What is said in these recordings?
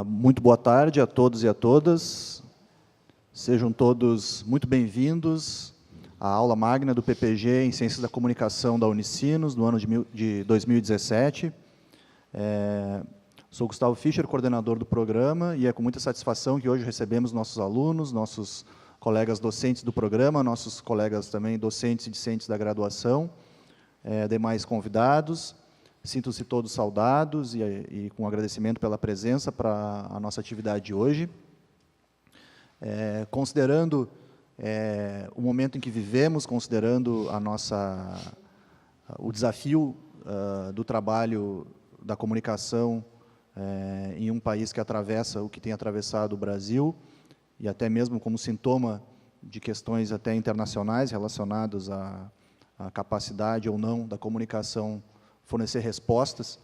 Muito boa tarde a todos e a todas. Sejam todos muito bem-vindos à aula magna do PPG em Ciências da Comunicação da Unicinos, no ano de 2017. Sou Gustavo Fischer, coordenador do programa, e é com muita satisfação que hoje recebemos nossos alunos, nossos colegas docentes do programa, nossos colegas também docentes e discentes da graduação, demais convidados. Sintam-se todos saudados e com agradecimento pela presença para a nossa atividade de hoje. Considerando o momento em que vivemos, considerando o desafio do trabalho da comunicação em um país que atravessa o que tem atravessado o Brasil, e até mesmo como sintoma de questões até internacionais relacionadas à capacidade ou não da comunicação fornecer respostas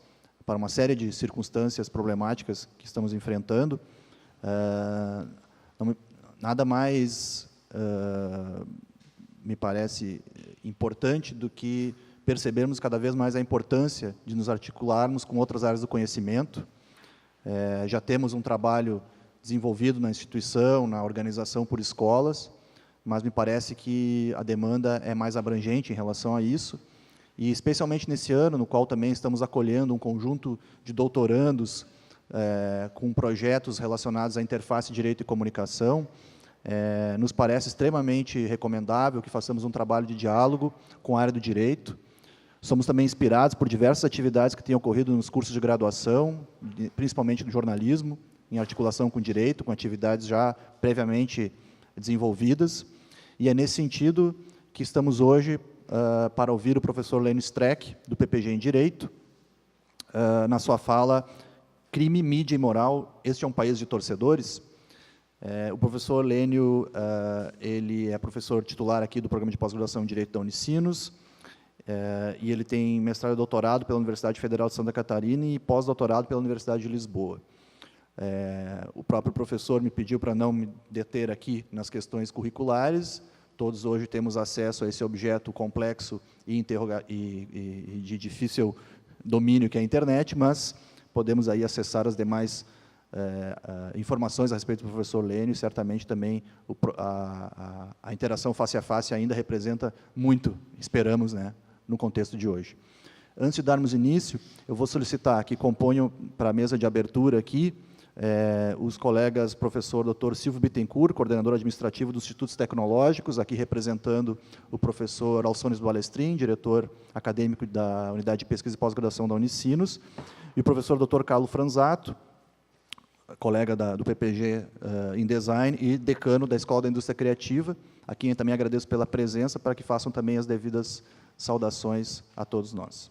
para uma série de circunstâncias problemáticas que estamos enfrentando, nada mais me parece importante do que percebermos cada vez mais a importância de nos articularmos com outras áreas do conhecimento. Já temos um trabalho desenvolvido na instituição, na organização por escolas, mas me parece que a demanda é mais abrangente em relação a isso, e especialmente nesse ano, no qual também estamos acolhendo um conjunto de doutorandos com projetos relacionados à interface direito e comunicação, nos parece extremamente recomendável que façamos um trabalho de diálogo com a área do direito. Somos também inspirados por diversas atividades que têm ocorrido nos cursos de graduação, principalmente no jornalismo, em articulação com o direito, com atividades já previamente desenvolvidas, e é nesse sentido que estamos hoje para ouvir o professor Lênio Streck, do PPG em Direito, na sua fala Crime, Mídia e Moral, este é um país de torcedores. O professor Lênio, ele é professor titular aqui do Programa de Pós-Graduação em Direito da Unicinos, e ele tem mestrado e doutorado pela Universidade Federal de Santa Catarina e pós-doutorado pela Universidade de Lisboa. O próprio professor me pediu para não me deter aqui nas questões curriculares. Todos hoje temos acesso a esse objeto complexo e de difícil domínio que é a internet, mas podemos aí acessar as demais informações a respeito do professor Lênio, e certamente também a interação face a face ainda representa muito, esperamos, né, no contexto de hoje. Antes de darmos início, eu vou solicitar que componham para a mesa de abertura aqui os colegas professor Dr. Silvio Bittencourt, coordenador administrativo dos Institutos Tecnológicos, aqui representando o professor Alçones Balestrin, diretor acadêmico da Unidade de Pesquisa e Pós-Graduação da Unicinos, e o professor Dr. Carlo Franzato, colega do PPG em Design e decano da Escola da Indústria Criativa, a quem eu também agradeço pela presença, para que façam também as devidas saudações a todos nós.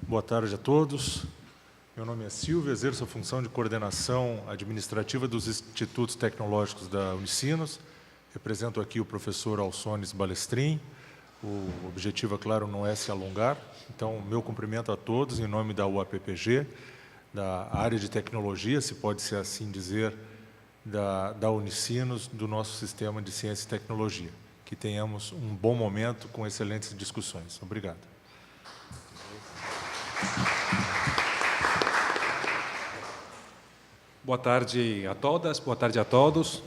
Boa tarde a todos. Meu nome é Silvio, exerço a função de coordenação administrativa dos Institutos Tecnológicos da Unicinos. Represento aqui o professor Alçones Balestrin. O objetivo, é claro, não é se alongar. Então, meu cumprimento a todos em nome da UAPPG, da área de tecnologia, se pode ser assim dizer, da Unicinos, do nosso sistema de ciência e tecnologia. Que tenhamos um bom momento com excelentes discussões. Obrigado. Boa tarde a todas, boa tarde a todos.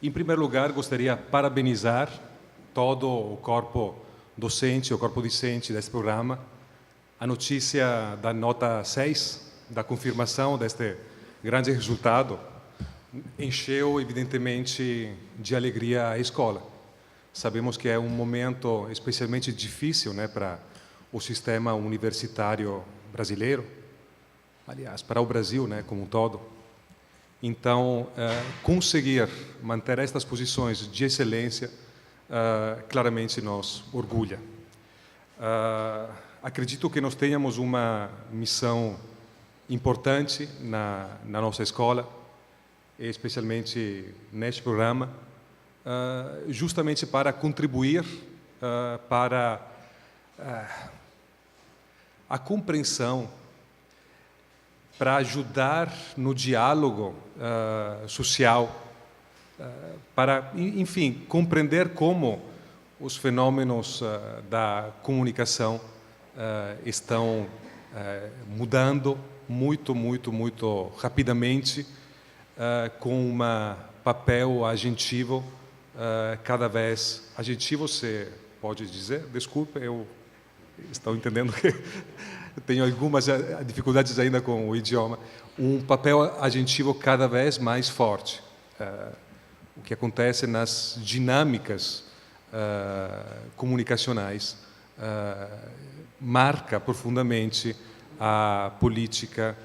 Em primeiro lugar, gostaria de parabenizar todo o corpo docente, o corpo discente deste programa. A notícia da nota 6, da confirmação deste grande resultado, encheu, evidentemente, de alegria a escola. Sabemos que é um momento especialmente difícil, né, para o sistema universitário brasileiro, aliás, para o Brasil, né, como um todo. Então, conseguir manter estas posições de excelência, claramente nos orgulha. Acredito que nós tenhamos uma missão importante na nossa escola, especialmente neste programa, justamente para contribuir para a compreensão para ajudar no diálogo social, para, enfim, compreender como os fenômenos da comunicação estão mudando muito rapidamente, com um papel agentivo cada vez agentivo. Você pode dizer? Desculpe, eu estou entendendo que tenho algumas dificuldades ainda com o idioma. Um papel agentivo cada vez mais forte. O que acontece nas dinâmicas comunicacionais marca profundamente a política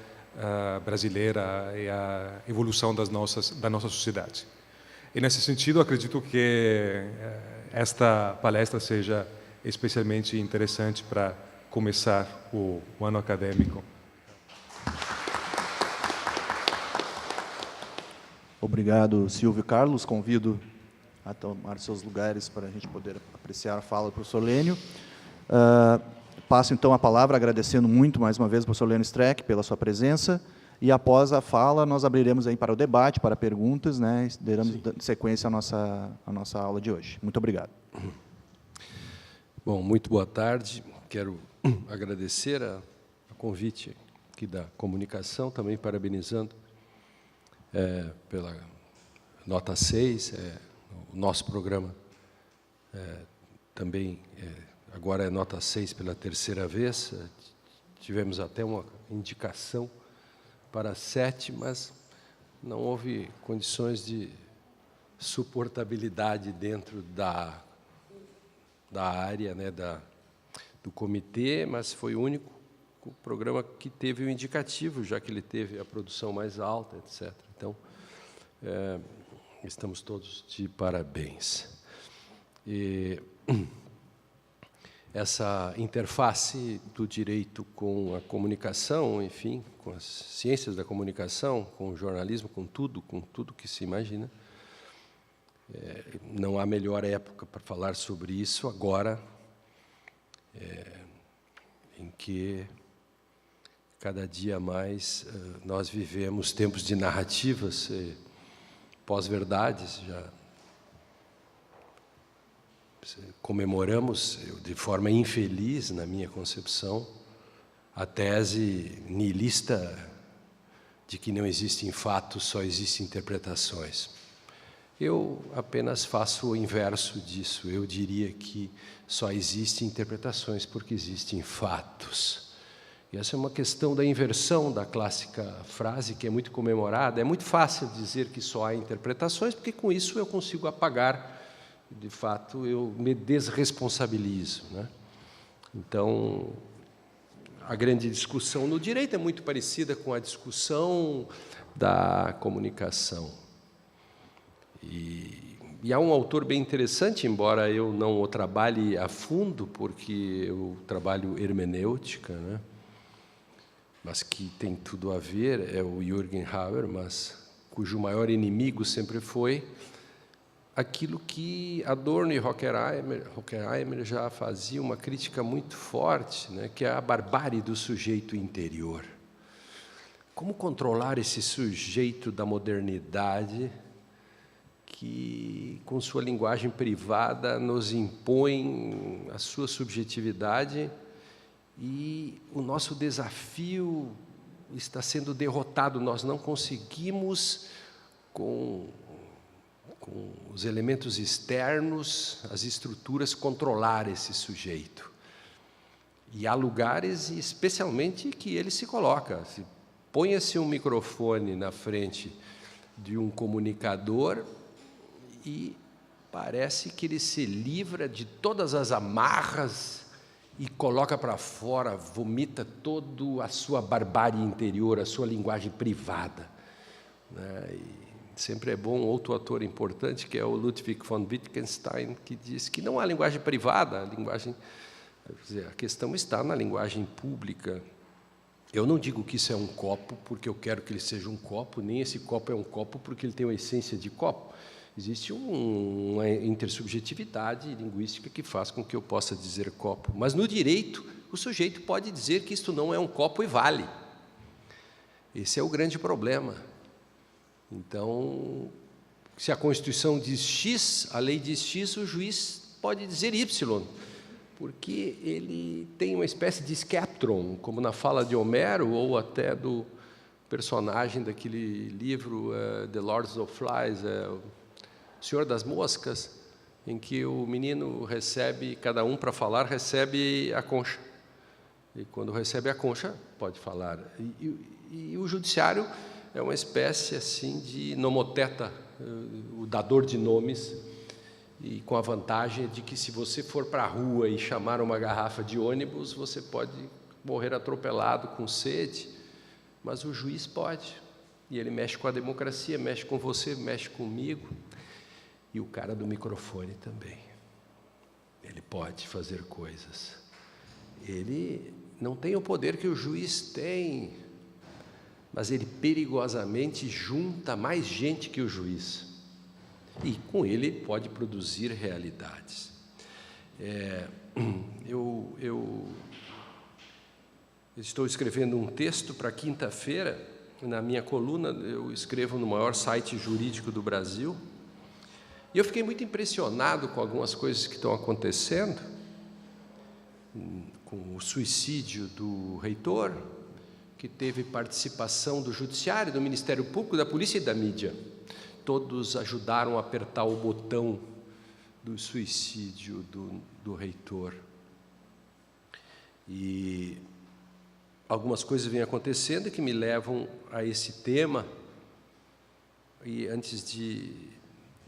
brasileira e a evolução da nossa sociedade. E, nesse sentido, acredito que esta palestra seja especialmente interessante para começar o ano acadêmico. Obrigado, Silvio Carlos. Convido a tomar seus lugares para a gente poder apreciar a fala do professor Lênio. Passo, então, a palavra, agradecendo muito, mais uma vez, ao professor Lênio Streck pela sua presença, e, após a fala, nós abriremos aí para o debate, para perguntas, né, daremos sequência à nossa aula de hoje. Muito obrigado. Bom, muito boa tarde. Quero agradecer o convite aqui da comunicação, também parabenizando pela nota 6, o nosso programa também agora é nota 6 pela terceira vez, tivemos até uma indicação para 7, mas não houve condições de suportabilidade dentro da área, né, do comitê, mas foi o único programa que teve o indicativo, já que ele teve a produção mais alta, etc. Então, estamos todos de parabéns. E essa interface do direito com a comunicação, enfim, com as ciências da comunicação, com o jornalismo, com tudo que se imagina, não há melhor época para falar sobre isso agora, em que cada dia mais nós vivemos tempos de narrativas pós-verdades. Já comemoramos, de forma infeliz, na minha concepção, a tese nihilista de que não existem fatos, só existem interpretações. Eu apenas faço o inverso disso. Eu diria que só existem interpretações porque existem fatos. E essa é uma questão da inversão da clássica frase, que é muito comemorada. É muito fácil dizer que só há interpretações, porque com isso eu consigo apagar, de fato, eu me desresponsabilizo, né? Então, a grande discussão no direito é muito parecida com a discussão da comunicação. E há um autor bem interessante, embora eu não o trabalhe a fundo, porque eu trabalho hermenêutica, né? Mas que tem tudo a ver, é o Jürgen Habermas, cujo maior inimigo sempre foi aquilo que Adorno e Horkheimer já faziam uma crítica muito forte, né, que é a barbárie do sujeito interior. Como controlar esse sujeito da modernidade que, com sua linguagem privada, nos impõe a sua subjetividade, e o nosso desafio está sendo derrotado. Nós não conseguimos, com os elementos externos, as estruturas, controlar esse sujeito. E há lugares, especialmente, que ele se coloca. Ponha-se um microfone na frente de um comunicador e parece que ele se livra de todas as amarras e coloca para fora, vomita toda a sua barbárie interior, a sua linguagem privada, né? E sempre é bom outro autor importante, que é o Ludwig von Wittgenstein, que diz que não há linguagem privada, a questão está na linguagem pública. Eu não digo que isso é um copo porque eu quero que ele seja um copo, nem esse copo é um copo porque ele tem uma essência de copo. Existe uma intersubjetividade linguística que faz com que eu possa dizer copo. Mas no direito, o sujeito pode dizer que isto não é um copo e vale. Esse é o grande problema. Então, se a Constituição diz X, a lei diz X, o juiz pode dizer Y, porque ele tem uma espécie de skeptron, como na fala de Homero, ou até do personagem daquele livro The Lords of Flies, o Senhor das Moscas, em que o menino recebe, cada um para falar, recebe a concha. E quando recebe a concha, pode falar. E o judiciário é uma espécie assim de nomoteta, o dador de nomes, e com a vantagem de que se você for para a rua e chamar uma garrafa de ônibus, você pode morrer atropelado com sede, mas o juiz pode. E ele mexe com a democracia, mexe com você, mexe comigo. E o cara do microfone também. Ele pode fazer coisas. Ele não tem o poder que o juiz tem, mas ele perigosamente junta mais gente que o juiz. E com ele pode produzir realidades. Eu estou escrevendo um texto para quinta-feira. Na minha coluna, eu escrevo no maior site jurídico do Brasil. E eu fiquei muito impressionado com algumas coisas que estão acontecendo, com o suicídio do reitor, que teve participação do Judiciário, do Ministério Público, da Polícia e da mídia. Todos ajudaram a apertar o botão do suicídio do reitor. E algumas coisas vêm acontecendo que me levam a esse tema. E antes de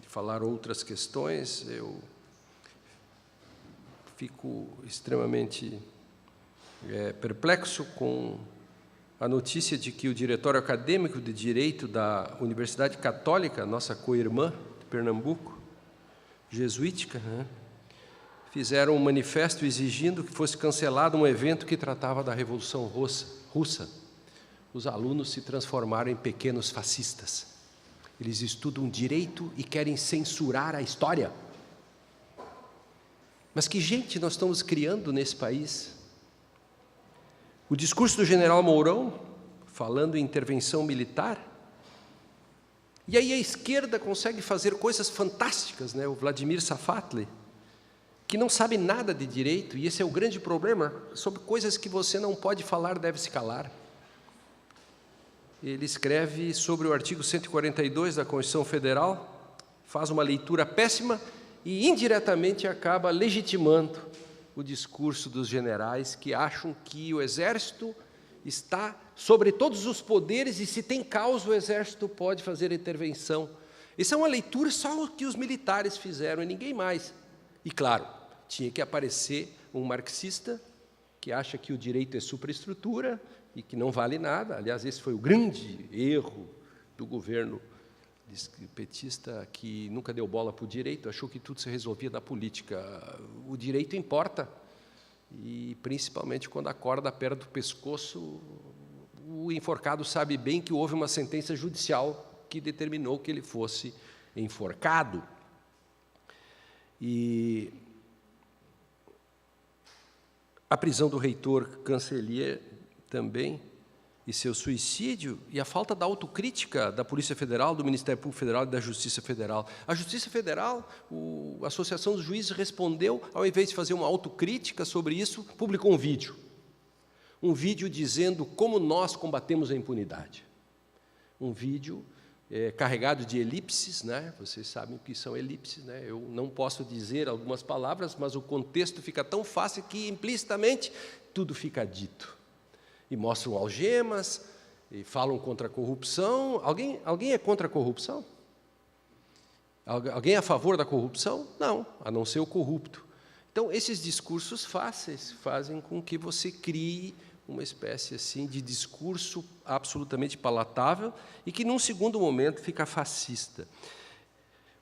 falar outras questões, eu fico extremamente perplexo com a notícia de que o Diretório Acadêmico de Direito da Universidade Católica, nossa co-irmã de Pernambuco, jesuítica, fizeram um manifesto exigindo que fosse cancelado um evento que tratava da Revolução Russa. Os alunos se transformaram em pequenos fascistas. Eles estudam direito e querem censurar a história. Mas que gente nós estamos criando nesse país? O discurso do general Mourão, falando em intervenção militar, e aí a esquerda consegue fazer coisas fantásticas, né? O Vladimir Safatli, que não sabe nada de direito, e esse é o grande problema, sobre coisas que você não pode falar, deve se calar. Ele escreve sobre o artigo 142 da Constituição Federal, faz uma leitura péssima e indiretamente acaba legitimando o discurso dos generais que acham que o Exército está sobre todos os poderes e, se tem causa, o Exército pode fazer intervenção. Essa é uma leitura só que os militares fizeram e ninguém mais. E, claro, tinha que aparecer um marxista que acha que o direito é superestrutura e que não vale nada. Aliás, esse foi o grande erro do governo petista, que nunca deu bola para o direito, achou que tudo se resolvia na política. O direito importa, e principalmente quando a corda aperta o pescoço, o enforcado sabe bem que houve uma sentença judicial que determinou que ele fosse enforcado. E a prisão do reitor Cancelier também, e seu suicídio, e a falta da autocrítica da Polícia Federal, do Ministério Público Federal e da Justiça Federal. A Justiça Federal, a Associação dos Juízes respondeu, ao invés de fazer uma autocrítica sobre isso, publicou um vídeo dizendo como nós combatemos a impunidade. Um vídeo carregado de elipses, né? Vocês sabem o que são elipses, né? Eu não posso dizer algumas palavras, mas o contexto fica tão fácil que, implicitamente, tudo fica dito. E mostram algemas, e falam contra a corrupção. Alguém é contra a corrupção? Alguém é a favor da corrupção? Não, a não ser o corrupto. Então, esses discursos fáceis fazem com que você crie uma espécie assim de discurso absolutamente palatável e que, num segundo momento, fica fascista.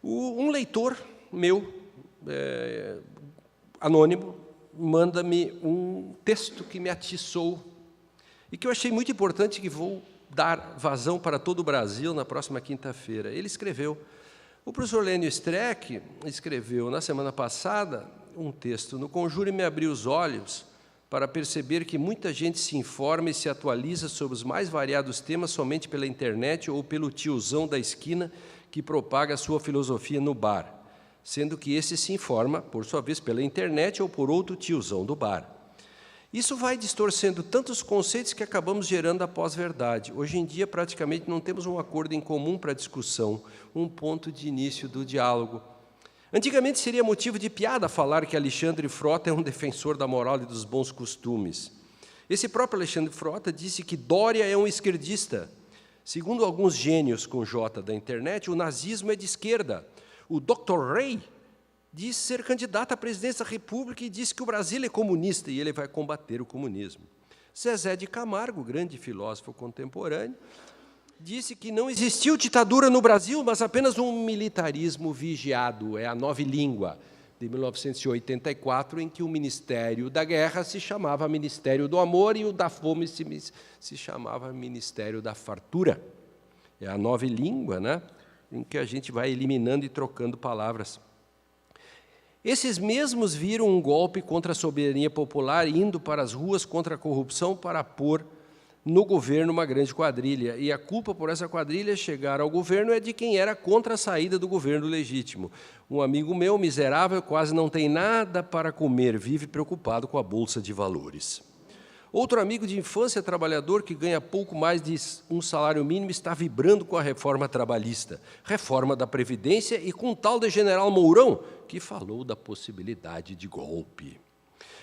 Um leitor meu, anônimo, manda-me um texto que me atiçou e que eu achei muito importante, que vou dar vazão para todo o Brasil na próxima quinta-feira. Ele escreveu: O professor Lênio Streck escreveu, na semana passada, um texto no Conjure me abriu os olhos para perceber que muita gente se informa e se atualiza sobre os mais variados temas somente pela internet ou pelo tiozão da esquina que propaga a sua filosofia no bar, sendo que esse se informa, por sua vez, pela internet ou por outro tiozão do bar. Isso vai distorcendo tantos conceitos que acabamos gerando a pós-verdade. Hoje em dia, praticamente, não temos um acordo em comum para a discussão, um ponto de início do diálogo. Antigamente, seria motivo de piada falar que Alexandre Frota é um defensor da moral e dos bons costumes. Esse próprio Alexandre Frota disse que Dória é um esquerdista. Segundo alguns gênios com J da internet, o nazismo é de esquerda. O Dr. Ray disse ser candidato à presidência da República e disse que o Brasil é comunista e ele vai combater o comunismo. Zezé de Camargo, grande filósofo contemporâneo, disse que não existiu ditadura no Brasil, mas apenas um militarismo vigiado, é a Nova Língua, de 1984, em que o Ministério da Guerra se chamava Ministério do Amor e o da Fome se chamava Ministério da Fartura. É a Nova Língua, né, em que a gente vai eliminando e trocando palavras. Esses mesmos viram um golpe contra a soberania popular, indo para as ruas contra a corrupção para pôr no governo uma grande quadrilha. E a culpa por essa quadrilha chegar ao governo é de quem era contra a saída do governo legítimo. Um amigo meu, miserável, quase não tem nada para comer, vive preocupado com a Bolsa de Valores. Outro amigo de infância, trabalhador, que ganha pouco mais de um salário mínimo, está vibrando com a reforma trabalhista, reforma da Previdência e com o tal de General Mourão, que falou da possibilidade de golpe.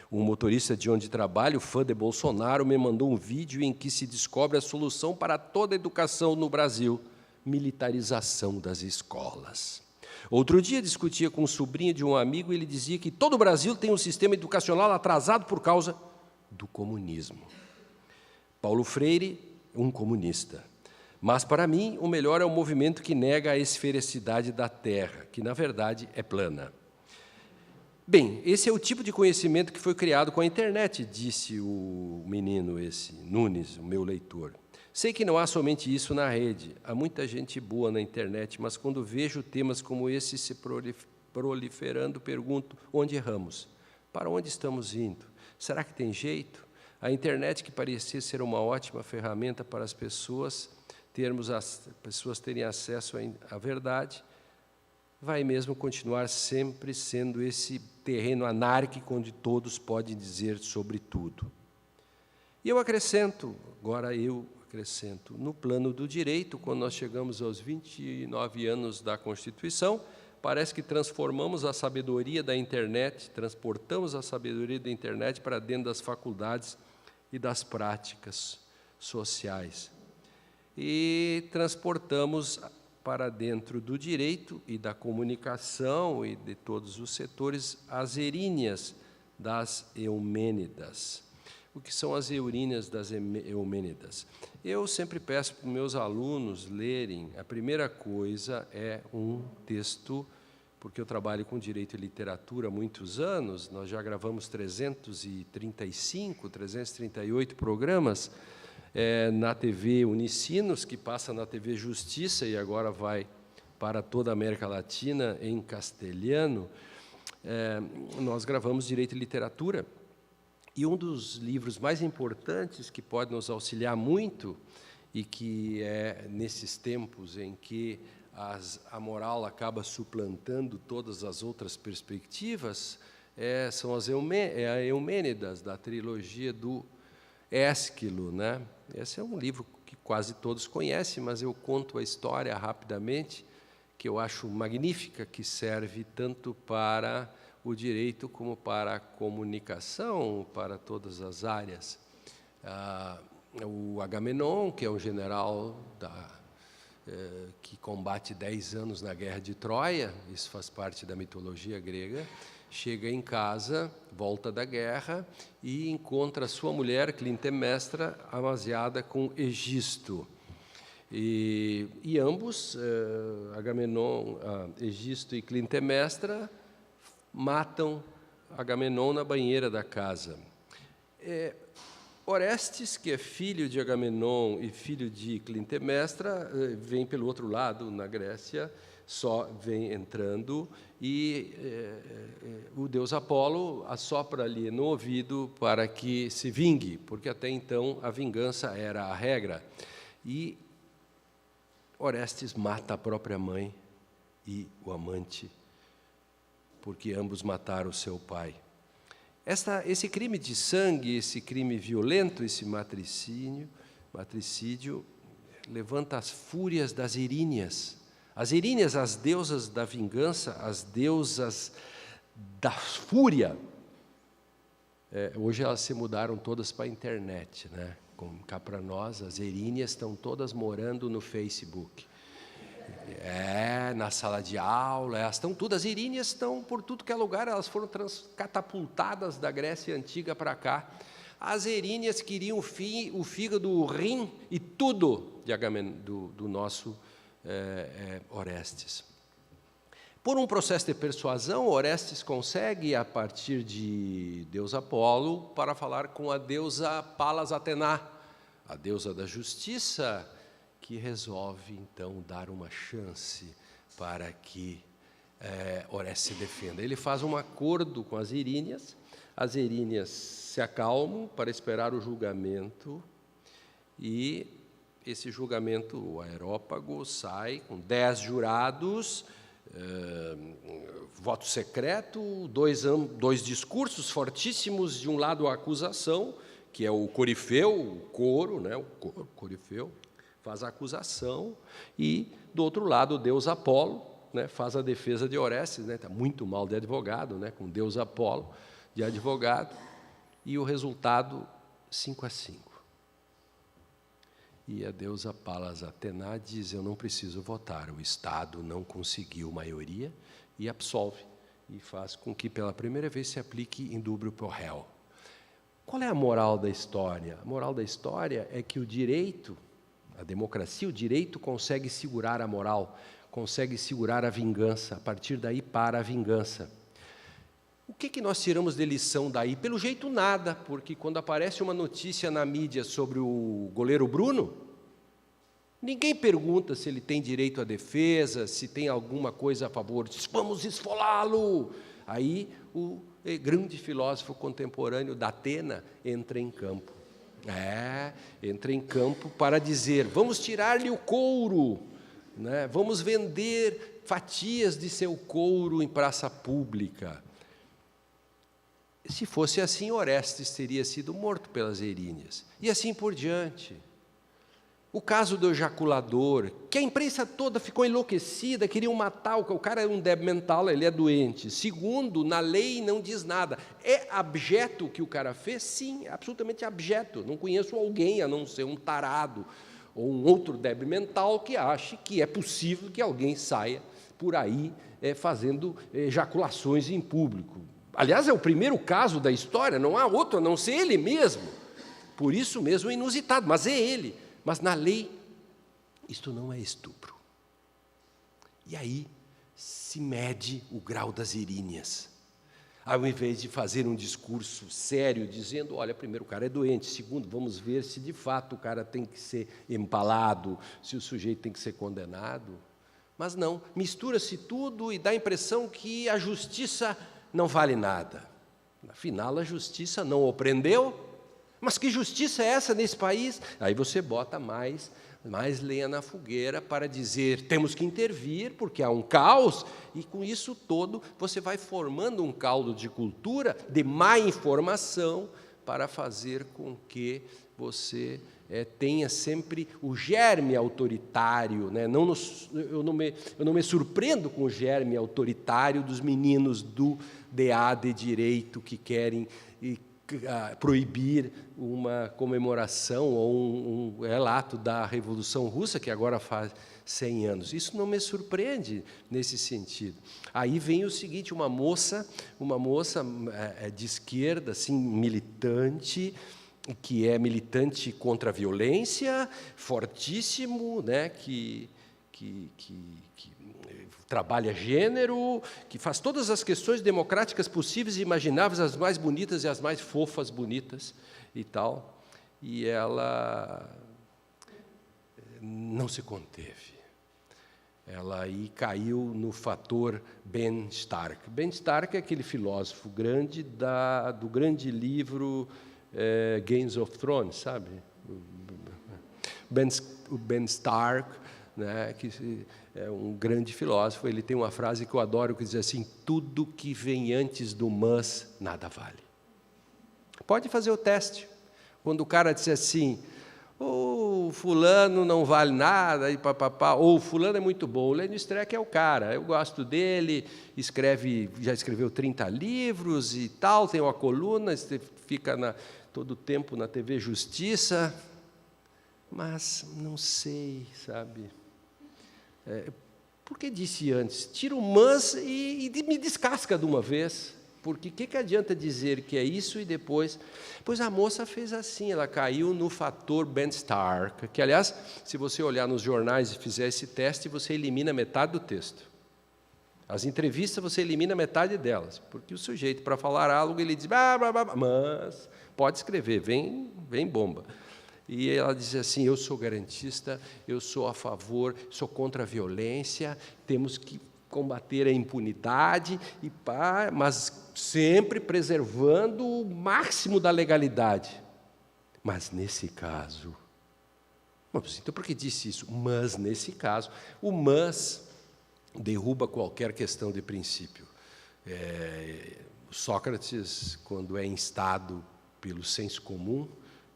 Um motorista de onde trabalho, fã de Bolsonaro, me mandou um vídeo em que se descobre a solução para toda a educação no Brasil: militarização das escolas. Outro dia discutia com um sobrinho de um amigo e ele dizia que todo o Brasil tem um sistema educacional atrasado por causa do comunismo. Paulo Freire, um comunista. Mas, para mim, o melhor é o movimento que nega a esfericidade da Terra, que, na verdade, é plana. Bem, esse é o tipo de conhecimento que foi criado com a internet, disse o menino esse, Nunes, o meu leitor. Sei que não há somente isso na rede, há muita gente boa na internet, mas quando vejo temas como esse se proliferando, pergunto, onde erramos? Para onde estamos indo? Será que tem jeito? A internet, que parecia ser uma ótima ferramenta para as pessoas terem acesso à verdade, vai mesmo continuar sempre sendo esse terreno anárquico onde todos podem dizer sobre tudo. E eu acrescento, no plano do direito, quando nós chegamos aos 29 anos da Constituição, parece que transformamos a sabedoria da internet, transportamos a sabedoria da internet para dentro das faculdades e das práticas sociais. E transportamos para dentro do direito e da comunicação e de todos os setores as eríneas das Eumênidas. O que são as eríneas das Eumênidas? Eu sempre peço para os meus alunos lerem. A primeira coisa é um texto, porque eu trabalho com direito e literatura há muitos anos, nós já gravamos 338 programas na TV Unicinos, que passa na TV Justiça e agora vai para toda a América Latina em castelhano. Nós gravamos direito e literatura. E um dos livros mais importantes que pode nos auxiliar muito, e que é nesses tempos em que a moral acaba suplantando todas as outras perspectivas, são as Eumênidas, da trilogia do Ésquilo, né? Esse é um livro que quase todos conhecem, mas eu conto a história rapidamente, que eu acho magnífica, que serve tanto para o direito como para a comunicação, para todas as áreas. O Agamenon, que é um general que combate 10 anos na Guerra de Troia, isso faz parte da mitologia grega, chega em casa, volta da guerra, e encontra sua mulher, Clitemnestra, amaziada com Egisto. E ambos, Agamenon, Egisto e Clitemnestra, matam Agamenon na banheira da casa. Orestes, que é filho de Agamenon e filho de Clitemnestra, vem pelo outro lado, na Grécia, só vem entrando e o deus Apolo assopra ali no ouvido para que se vingue, porque até então a vingança era a regra. E Orestes mata a própria mãe e o amante, porque ambos mataram seu pai. Esse crime de sangue, esse crime violento, esse matricídio, levanta as fúrias das Eríneas. As Eríneas, as deusas da vingança, as deusas da fúria. Hoje elas se mudaram todas para a internet, né? Como cá para nós, as Eríneas estão todas morando no Facebook. Na sala de aula, elas estão todas, as Eríneas estão por tudo que é lugar, elas foram catapultadas da Grécia Antiga para cá. As Eríneas queriam o fígado, o rim e tudo do nosso Orestes. Por um processo de persuasão, Orestes consegue, a partir de deus Apolo, para falar com a deusa Palas Atená, a deusa da justiça, que resolve, então, dar uma chance para que Orestes se defenda. Ele faz um acordo com as Eríneas se acalmam para esperar o julgamento, e esse julgamento, o Areópago, sai com 10 jurados, voto secreto, dois discursos fortíssimos, de um lado a acusação, que é o corifeu, o coro, né, o corifeu, faz a acusação, e, do outro lado, o deus Apolo, né, faz a defesa de Orestes, né, está muito mal de advogado, né, com deus Apolo de advogado, e o resultado, 5-5. E a deusa Palas Atená diz: eu não preciso votar, o Estado não conseguiu maioria, e absolve, e faz com que, pela primeira vez, se aplique indúbio pro réu. Qual é a moral da história? A moral da história é que o direito, a democracia, o direito consegue segurar a moral, consegue segurar a vingança, a partir daí para a vingança. O que nós tiramos de lição daí? Pelo jeito, nada, porque quando aparece uma notícia na mídia sobre o goleiro Bruno, ninguém pergunta se ele tem direito à defesa, se tem alguma coisa a favor, vamos esfolá-lo. Aí o grande filósofo contemporâneo da Atena entra em campo. Entra em campo para dizer: vamos tirar-lhe o couro, né? Vamos vender fatias de seu couro em praça pública. Se fosse assim, Orestes teria sido morto pelas Eríneas, e assim por diante. O caso do ejaculador, que a imprensa toda ficou enlouquecida, queriam matar o cara, é um débil mental, ele é doente. Segundo, na lei não diz nada. É abjeto o que o cara fez? Sim, absolutamente abjeto. Não conheço alguém, a não ser um tarado ou um outro débil mental, que ache que é possível que alguém saia por aí fazendo ejaculações em público. Aliás, é o primeiro caso da história, não há outro a não ser ele mesmo. Por isso mesmo é inusitado, mas é ele. Mas na lei, isto não é estupro. E aí se mede o grau das Eríneas. Ao invés de fazer um discurso sério, dizendo: olha, primeiro, o cara é doente, segundo, vamos ver se de fato o cara tem que ser empalado, se o sujeito tem que ser condenado. Mas não, mistura-se tudo e dá a impressão que a justiça não vale nada. Afinal, a justiça não o prendeu. Mas que justiça é essa nesse país? Aí você bota mais lenha na fogueira para dizer: temos que intervir, porque há um caos, e com isso todo você vai formando um caldo de cultura, de má informação, para fazer com que você tenha sempre o germe autoritário, né? Eu não me surpreendo com o germe autoritário dos meninos do DA de Direito que querem proibir uma comemoração ou um relato da Revolução Russa, que agora faz 100 anos. Isso não me surpreende nesse sentido. Aí vem o seguinte: uma moça de esquerda, assim, militante, que é militante contra a violência, fortíssimo, né, que trabalha gênero, que faz todas as questões democráticas possíveis e imagináveis, as mais bonitas e as mais fofas bonitas e tal. E ela não se conteve. Ela aí caiu no fator Ben Stark. Ben Stark é aquele filósofo grande do grande livro Games of Thrones, sabe? O Ben Stark, né, que é um grande filósofo, ele tem uma frase que eu adoro, que diz assim: tudo que vem antes do mas, nada vale. Pode fazer o teste. Quando o cara disser assim, o fulano não vale nada, e papapá, ou o fulano é muito bom, o Lênio Streck é o cara, eu gosto dele, já escreveu 30 livros e tal, tem uma coluna, fica todo o tempo na TV Justiça, mas não sei, sabe? Por que disse antes? Tira o mas e me descasca de uma vez. Porque o que adianta dizer que é isso e depois... Pois a moça fez assim, ela caiu no fator Ben Stark, que, aliás, se você olhar nos jornais e fizer esse teste, você elimina metade do texto. As entrevistas, você elimina metade delas, porque o sujeito, para falar algo, ele diz, blá, blá, blá, mas pode escrever, vem bomba. E ela diz assim, eu sou garantista, eu sou a favor, sou contra a violência, temos que combater a impunidade, mas sempre preservando o máximo da legalidade. Mas nesse caso... Então, por que disse isso? Mas nesse caso, o mas derruba qualquer questão de princípio. Sócrates, quando é instado pelo senso comum,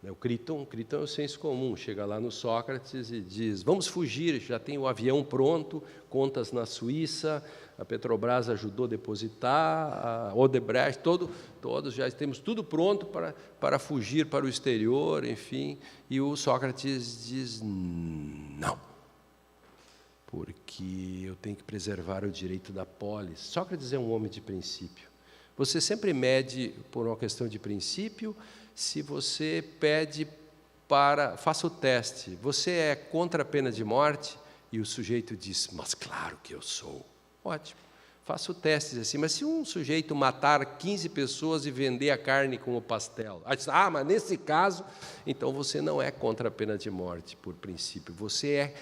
o Criton é o senso comum, chega lá no Sócrates e diz, vamos fugir, já tem o avião pronto, contas na Suíça, a Petrobras ajudou a depositar, a Odebrecht, todos já temos tudo pronto para fugir para o exterior, enfim, e o Sócrates diz, não, porque eu tenho que preservar o direito da polis. Sócrates é um homem de princípio. Você sempre mede por uma questão de princípio. Se você pede faça o teste, você é contra a pena de morte? E o sujeito diz, mas claro que eu sou. Ótimo, faça o teste assim, mas se um sujeito matar 15 pessoas e vender a carne como pastel, mas nesse caso, então você não é contra a pena de morte, por princípio, você é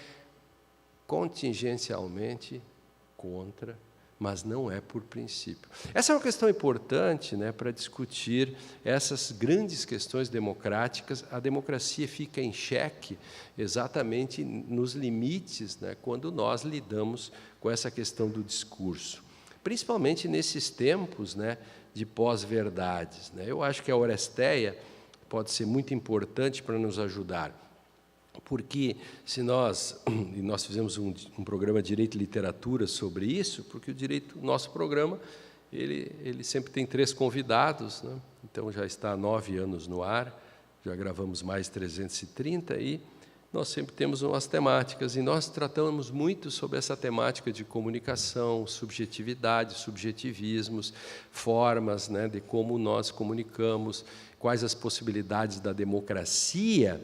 contingencialmente contra, mas não é por princípio. Essa é uma questão importante, né, para discutir essas grandes questões democráticas. A democracia fica em xeque exatamente nos limites, né, quando nós lidamos com essa questão do discurso, principalmente nesses tempos, né, de pós-verdades, né. Eu acho que a Oresteia pode ser muito importante para nos ajudar. Porque se nós fizemos um programa de Direito e Literatura sobre isso, porque o nosso programa, ele sempre tem 3 convidados, né? Então já está há 9 anos no ar, já gravamos mais 330 e nós sempre temos umas temáticas, e nós tratamos muito sobre essa temática de comunicação, subjetividade, subjetivismos, formas, né, de como nós comunicamos, quais as possibilidades da democracia.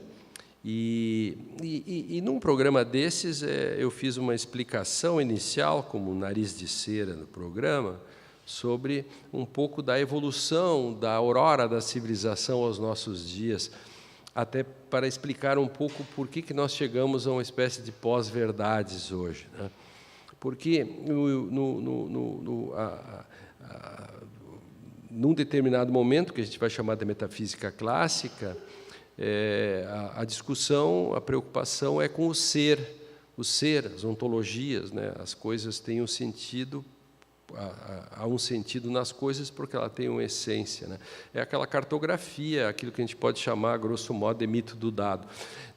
E num programa desses, eu fiz uma explicação inicial, como nariz de cera no programa, sobre um pouco da evolução da aurora da civilização aos nossos dias, até para explicar um pouco por que nós chegamos a uma espécie de pós-verdades hoje, né? Porque num determinado momento, que a gente vai chamar de metafísica clássica, a discussão, a preocupação é com o ser, as ontologias, né? As coisas têm um sentido, há um sentido nas coisas porque ela tem uma essência, né? É aquela cartografia, aquilo que a gente pode chamar, grosso modo, de mito do dado.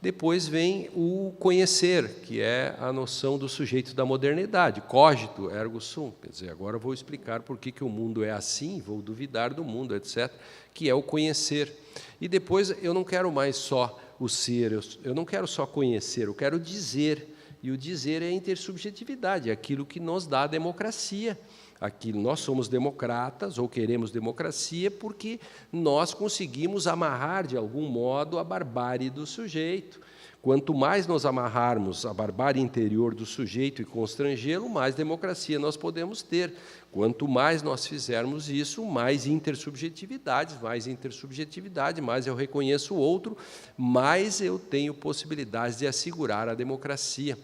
Depois vem o conhecer, que é a noção do sujeito da modernidade, cogito ergo sum, quer dizer, agora eu vou explicar por que o mundo é assim, vou duvidar do mundo, etc., que é o conhecer. E depois eu não quero mais só o ser, eu não quero só conhecer, eu quero dizer. E o dizer é a intersubjetividade, é aquilo que nos dá a democracia. Nós somos democratas, ou queremos democracia, porque nós conseguimos amarrar, de algum modo, a barbárie do sujeito. Quanto mais nos amarrarmos a barbárie interior do sujeito e constrangê-lo, mais democracia nós podemos ter. Quanto mais nós fizermos isso, mais intersubjetividade, mais eu reconheço o outro, mais eu tenho possibilidades de assegurar a democracia.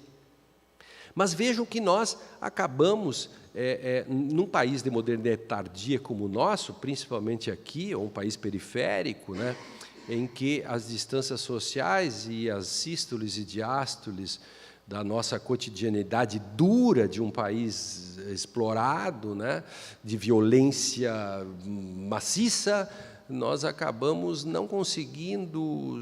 Mas vejam que nós acabamos, num país de modernidade tardia como o nosso, principalmente aqui, ou um país periférico, né, em que as distâncias sociais e as sístoles e diástoles da nossa cotidianidade dura de um país explorado, né, de violência maciça, nós acabamos não conseguimos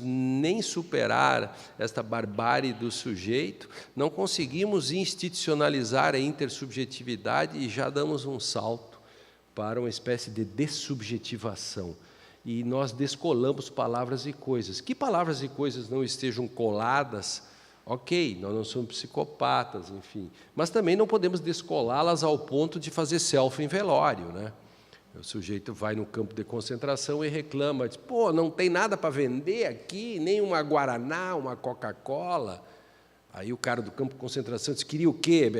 nem superar esta barbárie do sujeito, não conseguimos institucionalizar a intersubjetividade e já damos um salto para uma espécie de dessubjetivação. E nós descolamos palavras e coisas. Que palavras e coisas não estejam coladas, ok, nós não somos psicopatas, enfim, mas também não podemos descolá-las ao ponto de fazer selfie em velório, né? O sujeito vai no campo de concentração e reclama, diz, pô, não tem nada para vender aqui, nem uma Guaraná, uma Coca-Cola. Aí o cara do campo de concentração diz, queria o quê?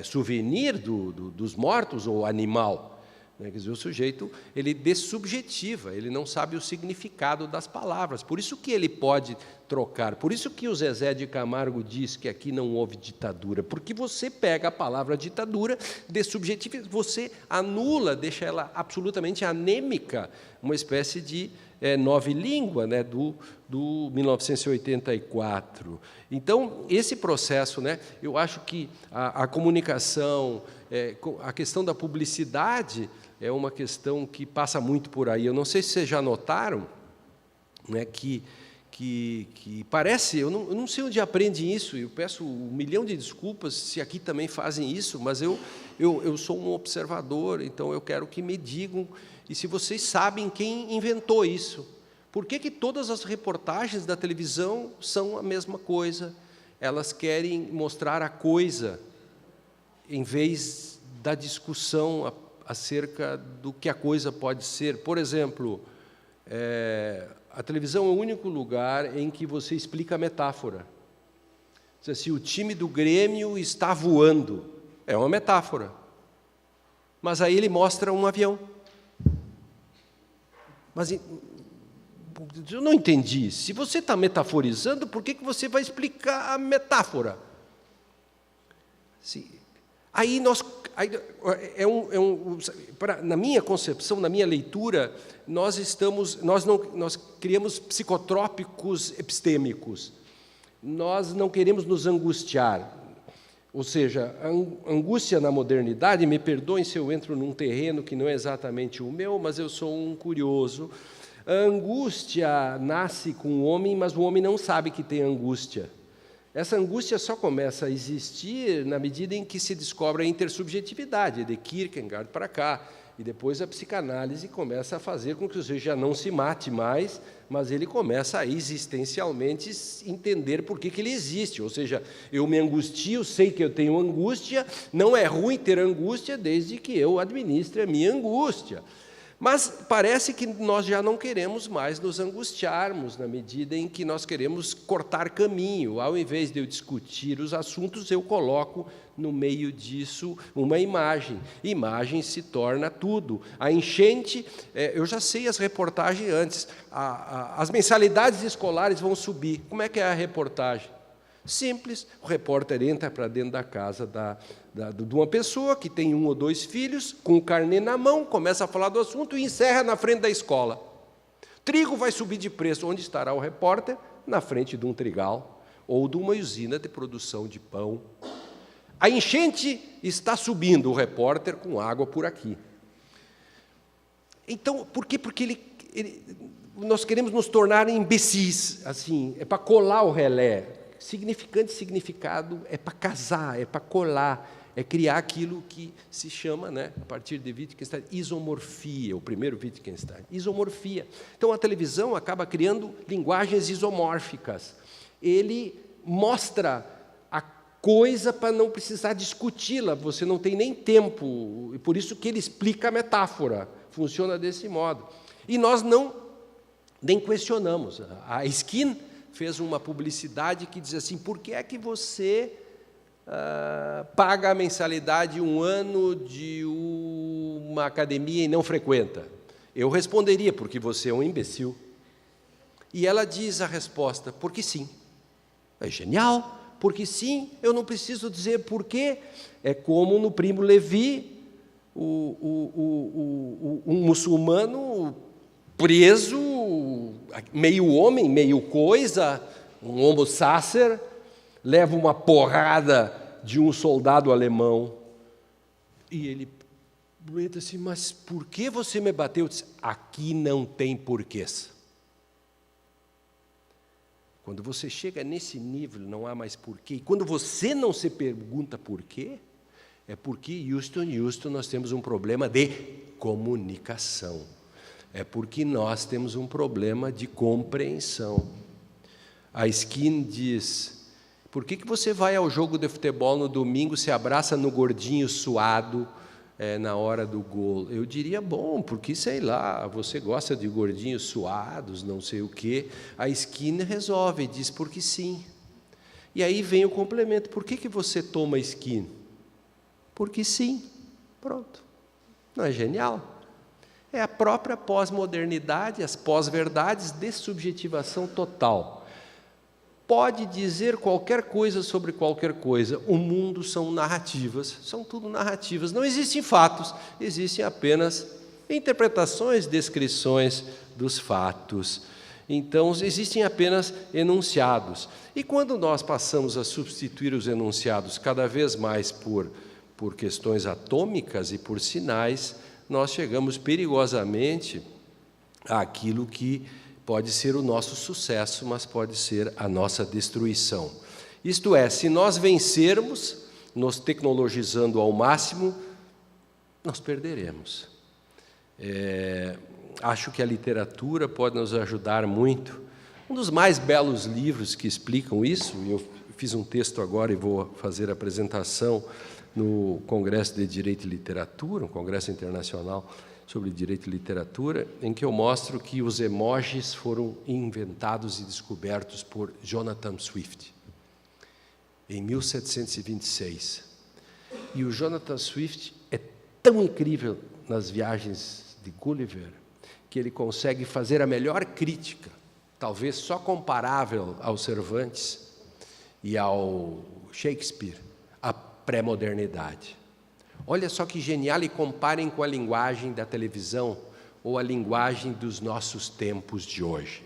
Souvenir dos mortos ou animal? Quer dizer, o sujeito, ele dessubjetiva, ele não sabe o significado das palavras. Por isso que ele pode trocar. Por isso que o Zezé de Camargo diz que aqui não houve ditadura. Porque você pega a palavra ditadura, dessubjetiva, você anula, deixa ela absolutamente anêmica, uma espécie de nova língua, né, do 1984. Então, esse processo, né, eu acho que a comunicação, a questão da publicidade é uma questão que passa muito por aí. Eu não sei se vocês já notaram, né, que parece, eu não sei onde aprendem isso, eu peço 1 milhão de desculpas se aqui também fazem isso, mas eu sou um observador, então eu quero que me digam, e se vocês sabem quem inventou isso. Por que todas as reportagens da televisão são a mesma coisa? Elas querem mostrar a coisa, em vez da discussão acerca do que a coisa pode ser. Por exemplo, a televisão é o único lugar em que você explica a metáfora. Diz assim, o time do Grêmio está voando. É uma metáfora. Mas aí ele mostra um avião. Mas eu não entendi. Se você está metaforizando, por que você vai explicar a metáfora? Aí na minha concepção, na minha leitura, nós criamos psicotrópicos epistêmicos. Nós não queremos nos angustiar. Ou seja, a angústia na modernidade, me perdoem se eu entro num terreno que não é exatamente o meu, mas eu sou um curioso. A angústia nasce com o homem, mas o homem não sabe que tem angústia. Essa angústia só começa a existir na medida em que se descobre a intersubjetividade, de Kierkegaard para cá, e depois a psicanálise começa a fazer com que o sujeito já não se mate mais, mas ele começa a existencialmente entender por que ele existe. Ou seja, eu me angustio, sei que eu tenho angústia, não é ruim ter angústia desde que eu administre a minha angústia. Mas parece que nós já não queremos mais nos angustiarmos na medida em que nós queremos cortar caminho. Ao invés de eu discutir os assuntos, eu coloco no meio disso uma imagem. Imagem se torna tudo. A enchente, eu já sei as reportagens antes, as mensalidades escolares vão subir. Como é que é a reportagem? Simples, o repórter entra para dentro da casa de uma pessoa que tem 1 ou 2 filhos, com o carnê na mão, começa a falar do assunto e encerra na frente da escola. Trigo vai subir de preço. Onde estará o repórter? Na frente de um trigal ou de uma usina de produção de pão. A enchente está subindo, o repórter com água por aqui. Então, por quê? Porque nós queremos nos tornar imbecis, assim, é para colar o relé. Significante, significado é para casar, é para colar, é criar aquilo que se chama, né, a partir de Wittgenstein, isomorfia, o primeiro Wittgenstein, isomorfia. Então, a televisão acaba criando linguagens isomórficas. Ele mostra a coisa para não precisar discuti-la, você não tem nem tempo, e por isso que ele explica a metáfora, funciona desse modo. E nós nem questionamos. A Skin fez uma publicidade que diz assim, por que é que você paga a mensalidade 1 ano de uma academia e não frequenta? Eu responderia, porque você é um imbecil. E ela diz a resposta, porque sim. É genial, porque sim, eu não preciso dizer porquê. É como no Primo Levi, um muçulmano preso, meio homem, meio coisa, um homo sacer, leva uma porrada de um soldado alemão, e ele pergunta assim, mas por que você me bateu? Eu disse, aqui não tem porquês. Quando você chega nesse nível, não há mais porquê. E quando você não se pergunta porquê, é porque, Houston, nós temos um problema de comunicação. É porque nós temos um problema de compreensão. A Skin diz, por que você vai ao jogo de futebol no domingo, se abraça no gordinho suado, na hora do gol? Eu diria, bom, porque, sei lá, você gosta de gordinhos suados, não sei o quê. A Skin resolve, diz, porque sim. E aí vem o complemento, por que você toma Skin? Porque sim, pronto. Não é genial? É a própria pós-modernidade, as pós-verdades de subjetivação total. Pode dizer qualquer coisa sobre qualquer coisa. O mundo são narrativas, são tudo narrativas. Não existem fatos, existem apenas interpretações, descrições dos fatos. Então, existem apenas enunciados. E quando nós passamos a substituir os enunciados cada vez mais por questões atômicas e por sinais, nós chegamos perigosamente àquilo que pode ser o nosso sucesso, mas pode ser a nossa destruição. Isto é, se nós vencermos, nos tecnologizando ao máximo, nós perderemos. Acho que a literatura pode nos ajudar muito. Um dos mais belos livros que explicam isso, e eu fiz um texto agora e vou fazer a apresentação no Congresso de Direito e Literatura, um congresso internacional sobre direito e literatura, em que eu mostro que os emojis foram inventados e descobertos por Jonathan Swift, em 1726. E o Jonathan Swift é tão incrível nas viagens de Gulliver, que ele consegue fazer a melhor crítica, talvez só comparável ao Cervantes e ao Shakespeare, à pré-modernidade. Olha só que genial, e comparem com a linguagem da televisão ou a linguagem dos nossos tempos de hoje.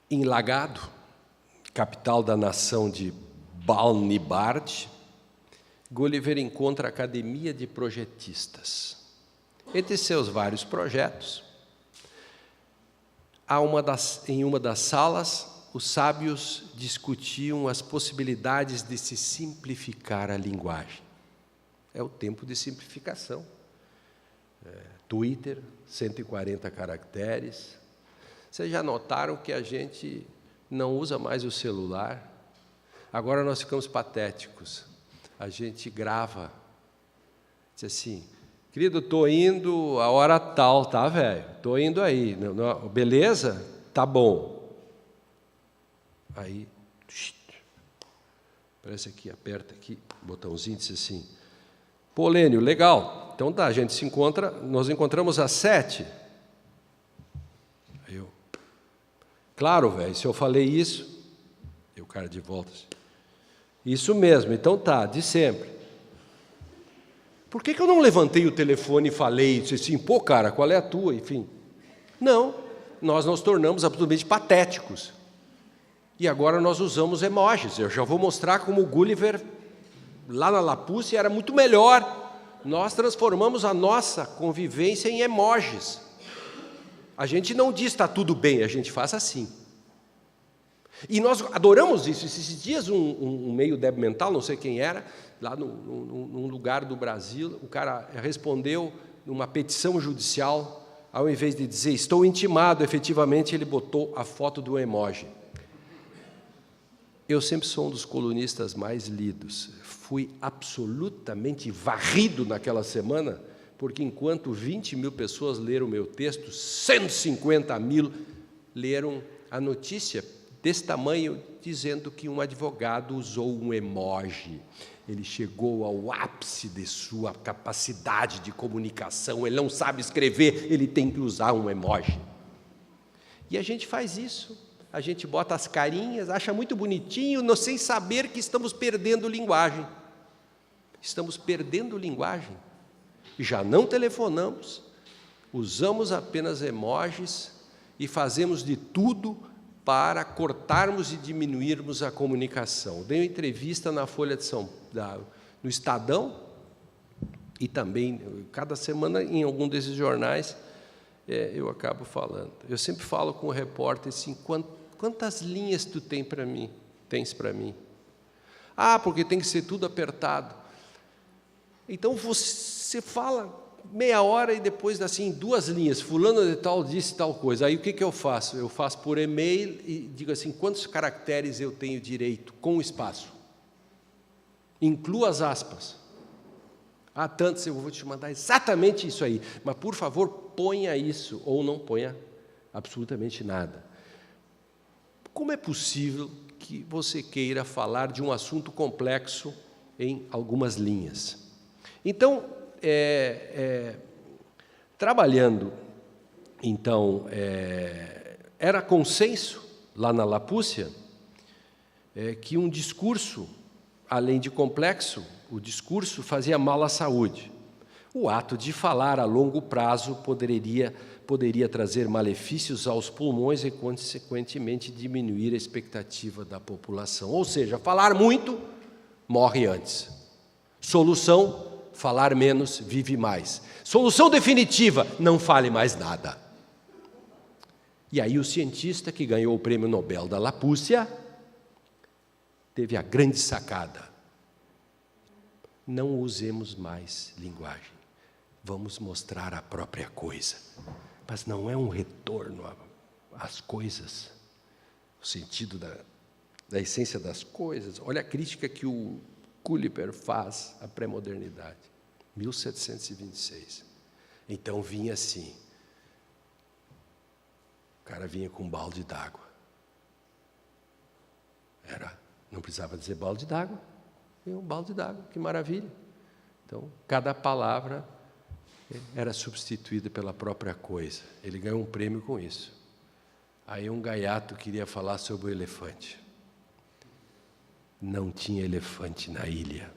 Em Lagado, capital da nação de Balnibard, Gulliver encontra a Academia de Projetistas. Entre seus vários projetos, em uma das salas, os sábios discutiam as possibilidades de se simplificar a linguagem. É o tempo de simplificação. Twitter, 140 caracteres. Vocês já notaram que a gente não usa mais o celular? Agora nós ficamos patéticos. A gente grava. Diz assim, querido, estou indo a hora tal, tá, velho? Estou indo aí. Beleza? Tá bom. Aí, parece aqui, aperta aqui, botãozinho, diz assim, pô, Lênio, legal. Então tá, a gente se encontra, nós encontramos às 7. Aí eu, claro, velho, se eu falei isso, eu, cara, de volta assim, isso mesmo, então tá, de sempre. Por que eu não levantei o telefone e falei, disse assim, pô, cara, qual é a tua, enfim. Não, nós nos tornamos absolutamente patéticos. E agora nós usamos emojis. Eu já vou mostrar como o Gulliver, lá na Lapúcia, era muito melhor. Nós transformamos a nossa convivência em emojis. A gente não diz, está tudo bem, a gente faz assim. E nós adoramos isso. Esses dias, um meio débil mental, não sei quem era, lá num lugar do Brasil, o cara respondeu numa petição judicial, ao invés de dizer, estou intimado, efetivamente, ele botou a foto do emoji. Eu sempre sou um dos colunistas mais lidos. Fui absolutamente varrido naquela semana, porque enquanto 20 mil pessoas leram o meu texto, 150 mil leram a notícia desse tamanho, dizendo que um advogado usou um emoji. ele chegou ao ápice de sua capacidade de comunicação, ele não sabe escrever, ele tem que usar um emoji. E a gente faz isso, a gente bota as carinhas, acha muito bonitinho, sem saber que estamos perdendo linguagem. Estamos perdendo linguagem. Já não telefonamos, usamos apenas emojis e fazemos de tudo para cortarmos e diminuirmos a comunicação. Dei uma entrevista na Folha de no Estadão, e também, cada semana, em algum desses jornais, eu acabo falando. Eu sempre falo com o repórter assim, quantas linhas tu tens para mim? Ah, porque tem que ser tudo apertado. Então, você fala meia hora e depois, assim, 2 linhas, fulano de tal disse tal coisa. Aí, o que eu faço? Eu faço por e-mail e digo assim, quantos caracteres eu tenho direito com espaço? Inclua as aspas. Ah, tantos, eu vou te mandar exatamente isso aí. Mas, por favor, ponha isso, ou não ponha absolutamente nada. Como é possível que você queira falar de um assunto complexo em algumas linhas? Então, trabalhando, então, era consenso, lá na Lapúcia, que um discurso, além de complexo, o discurso fazia mal à saúde. O ato de falar a longo prazo poderia trazer malefícios aos pulmões e, consequentemente, diminuir a expectativa da população. Ou seja, falar muito, morre antes. Solução: falar menos, vive mais. Solução definitiva: não fale mais nada. E aí o cientista que ganhou o prêmio Nobel da Lapúcia teve a grande sacada: não usemos mais linguagem, vamos mostrar a própria coisa. Mas não é um retorno às coisas, o sentido da essência das coisas. Olha a crítica que o Kuyper faz à pré-modernidade, 1726. Então vinha assim, o cara vinha com um balde d'água. Não precisava dizer balde d'água, vinha um balde d'água, que maravilha. Então, cada palavra era substituída pela própria coisa. Ele ganhou um prêmio com isso. Aí um gaiato queria falar sobre o elefante. Não tinha elefante na ilha.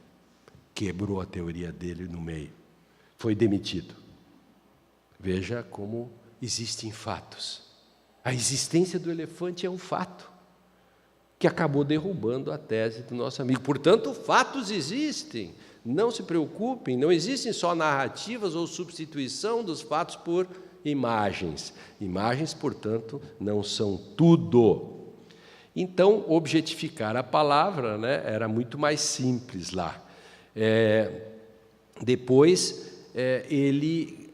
Quebrou a teoria dele no meio. Foi demitido. Veja como existem fatos. A existência do elefante é um fato que acabou derrubando a tese do nosso amigo. Portanto, fatos existem. Não se preocupem, não existem só narrativas ou substituição dos fatos por imagens. Imagens, portanto, não são tudo. Então, objetificar a palavra, era muito mais simples lá. Depois, ele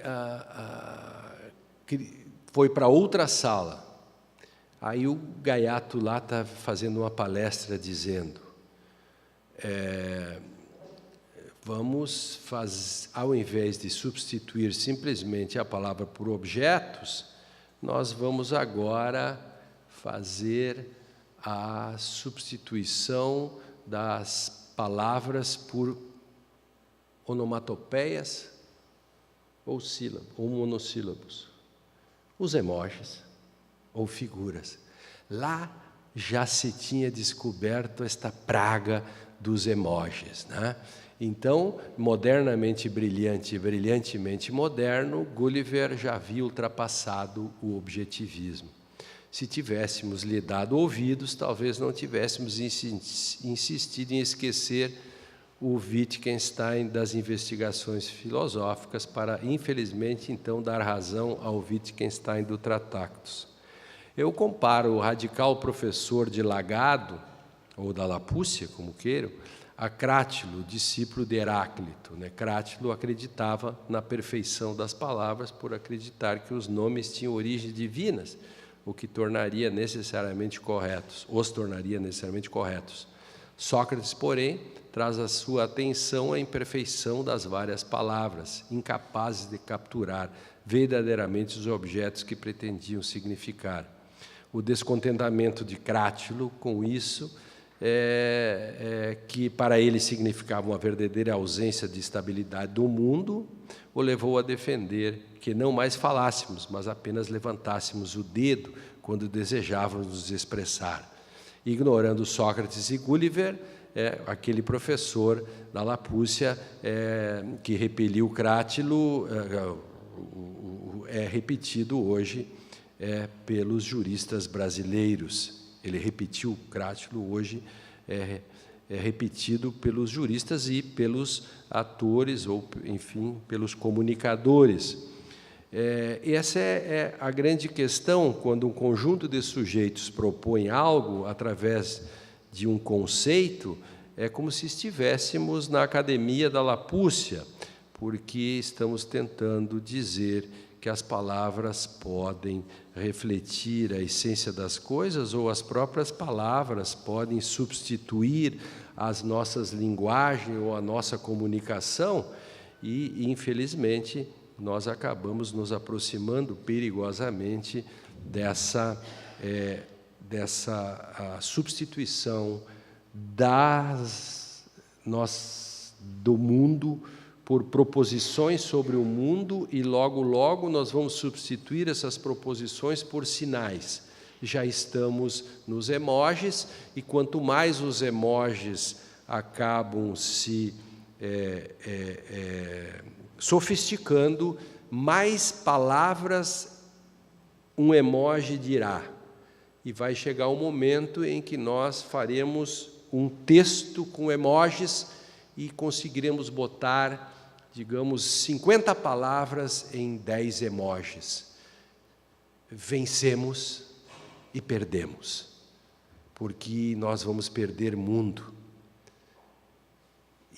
foi para outra sala. Aí o gaiato lá está fazendo uma palestra dizendo, vamos fazer, ao invés de substituir simplesmente a palavra por objetos, nós vamos agora fazer a substituição das palavras por onomatopeias ou sílabos, ou monossílabos, os emojis ou figuras. Lá já se tinha descoberto esta praga dos emojis, Então, modernamente brilhante e brilhantemente moderno, Gulliver já havia ultrapassado o objetivismo. Se tivéssemos lhe dado ouvidos, talvez não tivéssemos insistido em esquecer o Wittgenstein das investigações filosóficas para, infelizmente, então, dar razão ao Wittgenstein do Tratactus. Eu comparo o radical professor de Lagado, ou da Lapúcia, como queiram, a Crátilo, discípulo de Heráclito. Crátilo acreditava na perfeição das palavras por acreditar que os nomes tinham origens divinas, o que os tornaria necessariamente corretos. Sócrates, porém, traz a sua atenção à imperfeição das várias palavras, incapazes de capturar verdadeiramente os objetos que pretendiam significar. O descontentamento de Crátilo com isso que para ele significava uma verdadeira ausência de estabilidade do mundo, o levou a defender que não mais falássemos, mas apenas levantássemos o dedo quando desejávamos nos expressar, ignorando Sócrates e Gulliver, aquele professor da Lapúcia que repeliu Crátilo, é repetido hoje pelos juristas brasileiros. Ele repetiu Crátilo, hoje é repetido pelos juristas e pelos atores, ou, enfim, pelos comunicadores. Essa é a grande questão, quando um conjunto de sujeitos propõe algo através de um conceito, é como se estivéssemos na Academia da Lapúcia, porque estamos tentando dizer que as palavras podem refletir a essência das coisas, ou as próprias palavras podem substituir as nossas linguagens ou a nossa comunicação, e, infelizmente, nós acabamos nos aproximando perigosamente dessa substituição do mundo por proposições sobre o mundo, e logo, logo nós vamos substituir essas proposições por sinais. Já estamos nos emojis, e quanto mais os emojis acabam se sofisticando, mais palavras um emoji dirá. E vai chegar um momento em que nós faremos um texto com emojis e conseguiremos botar, digamos, 50 palavras em 10 emojis. Vencemos e perdemos, porque nós vamos perder mundo.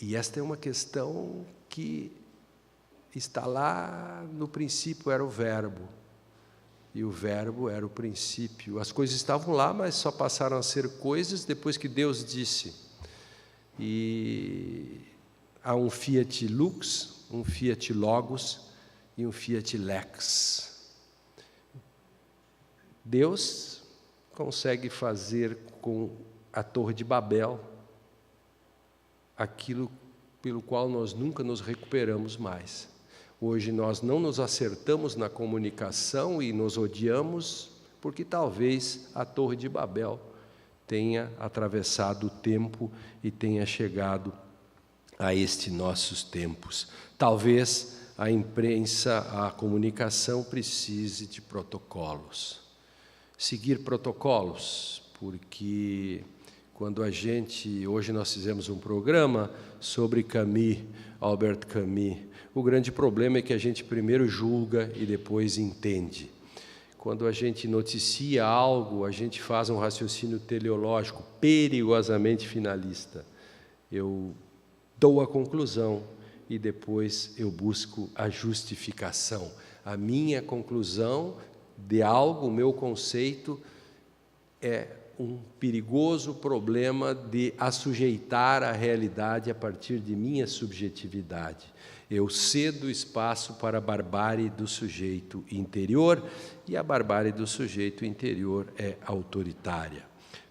E esta é uma questão que está lá no princípio, era o verbo. E o verbo era o princípio. As coisas estavam lá, mas só passaram a ser coisas depois que Deus disse. E há um fiat lux, um fiat logos e um fiat lex. Deus consegue fazer com a Torre de Babel aquilo pelo qual nós nunca nos recuperamos mais. Hoje nós não nos acertamos na comunicação e nos odiamos porque talvez a Torre de Babel tenha atravessado o tempo e tenha chegado a estes nossos tempos. Talvez a imprensa, a comunicação precise de protocolos. Seguir protocolos, porque quando hoje nós fizemos um programa sobre Camus, Albert Camus. O grande problema é que a gente primeiro julga e depois entende. Quando a gente noticia algo, a gente faz um raciocínio teleológico perigosamente finalista. Eu dou a conclusão e depois eu busco a justificação. A minha conclusão de algo, o meu conceito, é um perigoso problema de assujeitar a realidade a partir de minha subjetividade. Eu cedo espaço para a barbárie do sujeito interior, e a barbárie do sujeito interior é autoritária.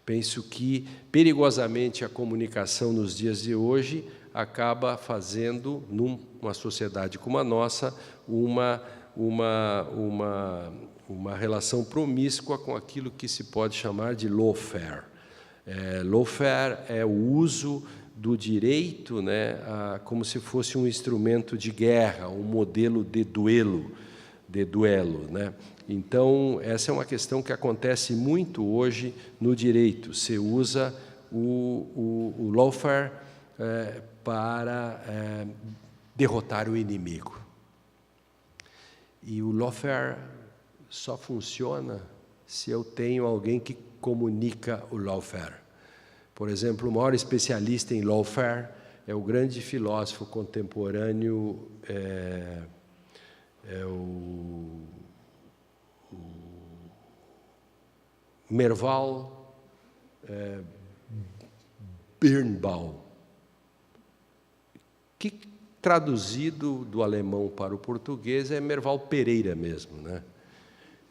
Penso que, perigosamente, a comunicação nos dias de hoje acaba fazendo, numa sociedade como a nossa, uma relação promíscua com aquilo que se pode chamar de lawfare. Lawfare é o uso do direito, como se fosse um instrumento de guerra, um modelo de duelo. Então, essa é uma questão que acontece muito hoje no direito. Se usa o lawfare para derrotar o inimigo. E o lawfare só funciona se eu tenho alguém que comunica o lawfare. Por exemplo, o maior especialista em lawfare é o grande filósofo contemporâneo, o Merval Birnbaum, que traduzido do alemão para o português é Merval Pereira mesmo,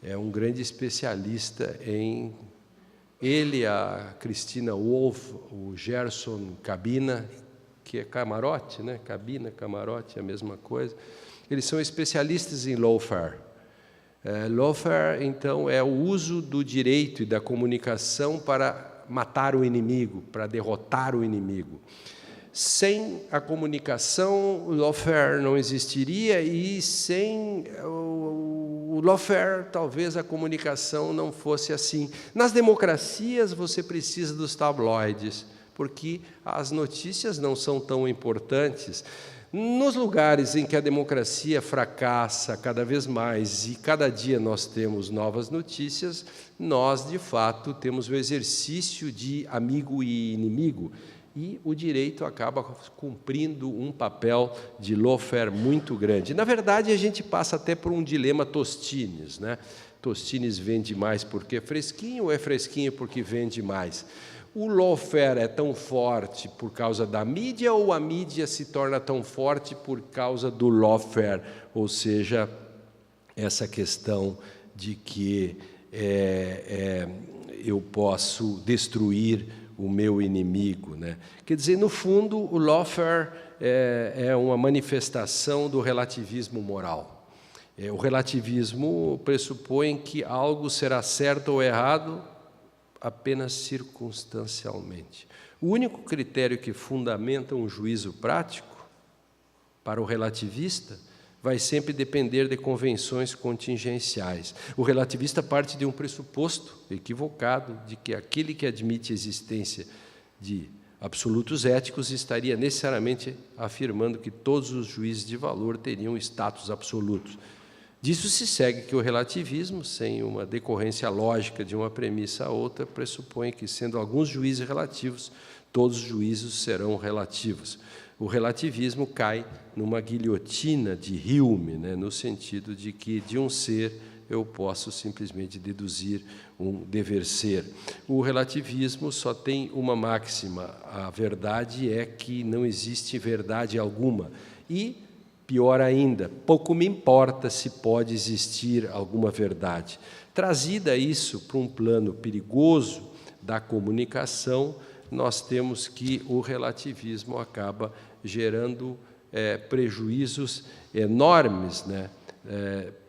É um grande especialista em ele, a Cristina Wolff, o Gerson Cabina, que é camarote, né? Cabina, camarote, é a mesma coisa. Eles são especialistas em lawfare. Lawfare, então, é o uso do direito e da comunicação para matar o inimigo, para derrotar o inimigo. Sem a comunicação, o lawfare não existiria, e sem o lawfare, talvez a comunicação não fosse assim. Nas democracias, você precisa dos tabloides, porque as notícias não são tão importantes. Nos lugares em que a democracia fracassa cada vez mais e cada dia nós temos novas notícias, nós, de fato, temos o exercício de amigo e inimigo, e o direito acaba cumprindo um papel de lawfare muito grande. Na verdade, a gente passa até por um dilema Tostines, né? Tostines vende mais porque é fresquinho, ou é fresquinho porque vende mais? O lawfare é tão forte por causa da mídia, ou a mídia se torna tão forte por causa do lawfare? Ou seja, essa questão de que eu posso destruir o meu inimigo, né? Quer dizer, no fundo, o lawfare é uma manifestação do relativismo moral. O relativismo pressupõe que algo será certo ou errado apenas circunstancialmente. O único critério que fundamenta um juízo prático para o relativista vai sempre depender de convenções contingenciais. O relativista parte de um pressuposto equivocado de que aquele que admite a existência de absolutos éticos estaria necessariamente afirmando que todos os juízes de valor teriam status absolutos. Disso se segue que o relativismo, sem uma decorrência lógica de uma premissa a outra, pressupõe que, sendo alguns juízes relativos, todos os juízos serão relativos. O relativismo cai numa guilhotina de Hume, né, no sentido de que de um ser eu posso simplesmente deduzir um dever ser. O relativismo só tem uma máxima: a verdade é que não existe verdade alguma. E, pior ainda, pouco me importa se pode existir alguma verdade. Trazida isso para um plano perigoso da comunicação, nós temos que o relativismo acaba gerando prejuízos enormes, né,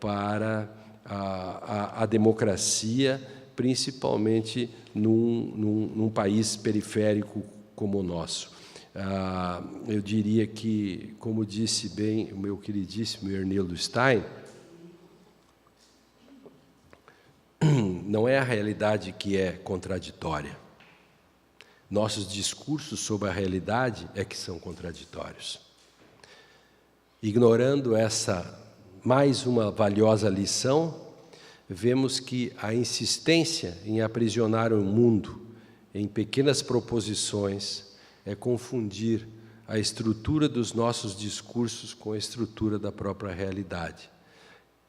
para a democracia, principalmente num país periférico como o nosso. Eu diria que, como disse bem o meu queridíssimo Ernildo Stein, não é a realidade que é contraditória. Nossos discursos sobre a realidade é que são contraditórios. Ignorando essa mais uma valiosa lição, vemos que a insistência em aprisionar o mundo em pequenas proposições é confundir a estrutura dos nossos discursos com a estrutura da própria realidade.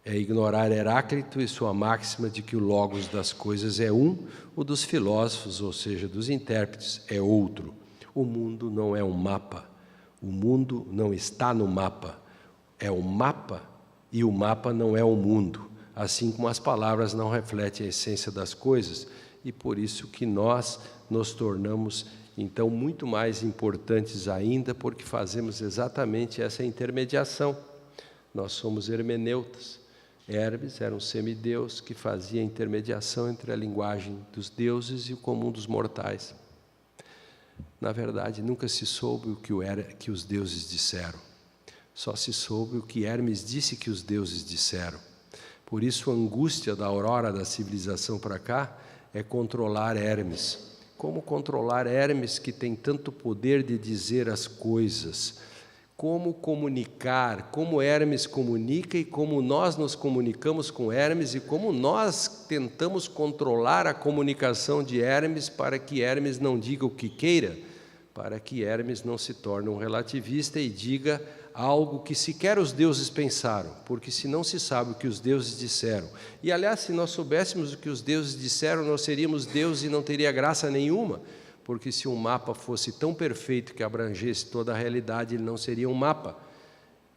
É ignorar Heráclito e sua máxima de que o logos das coisas é um, o dos filósofos, ou seja, dos intérpretes, é outro. O mundo não é um mapa. O mundo não está no mapa. É o mapa e o mapa não é o mundo. Assim como as palavras não refletem a essência das coisas, e por isso que nós nos tornamos então muito mais importantes ainda, porque fazemos exatamente essa intermediação. Nós somos hermeneutas. Hermes era um semideus que fazia a intermediação entre a linguagem dos deuses e o comum dos mortais. Na verdade, nunca se soube o que os deuses disseram. Só se soube o que Hermes disse que os deuses disseram. Por isso, a angústia da aurora da civilização para cá é controlar Hermes. Como controlar Hermes, que tem tanto poder de dizer as coisas? Como comunicar, como Hermes comunica e como nós nos comunicamos com Hermes e como nós tentamos controlar a comunicação de Hermes para que Hermes não diga o que queira, para que Hermes não se torne um relativista e diga algo que sequer os deuses pensaram, porque se não se sabe o que os deuses disseram, e aliás, se nós soubéssemos o que os deuses disseram, nós seríamos deuses e não teria graça nenhuma, porque se um mapa fosse tão perfeito que abrangesse toda a realidade, ele não seria um mapa,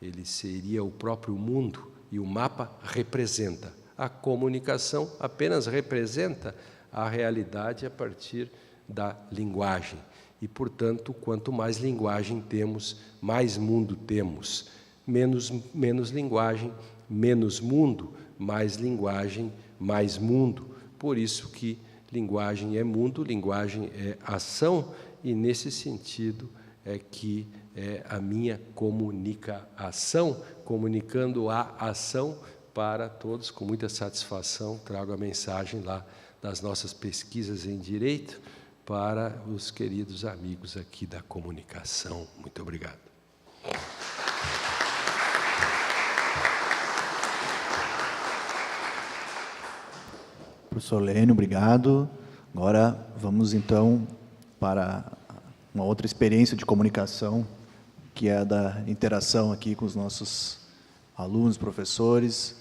ele seria o próprio mundo, e o mapa representa. A comunicação apenas representa a realidade a partir da linguagem. E, portanto, quanto mais linguagem temos, mais mundo temos. Menos linguagem, menos mundo, mais linguagem, mais mundo. Por isso que linguagem é mundo, linguagem é ação, e nesse sentido é que a minha comunicação, comunicando a ação para todos, com muita satisfação, trago a mensagem lá das nossas pesquisas em Direito para os queridos amigos aqui da comunicação. Muito obrigado. Professor Lênio, obrigado. Agora vamos então para uma outra experiência de comunicação, que é a da interação aqui com os nossos alunos, professores.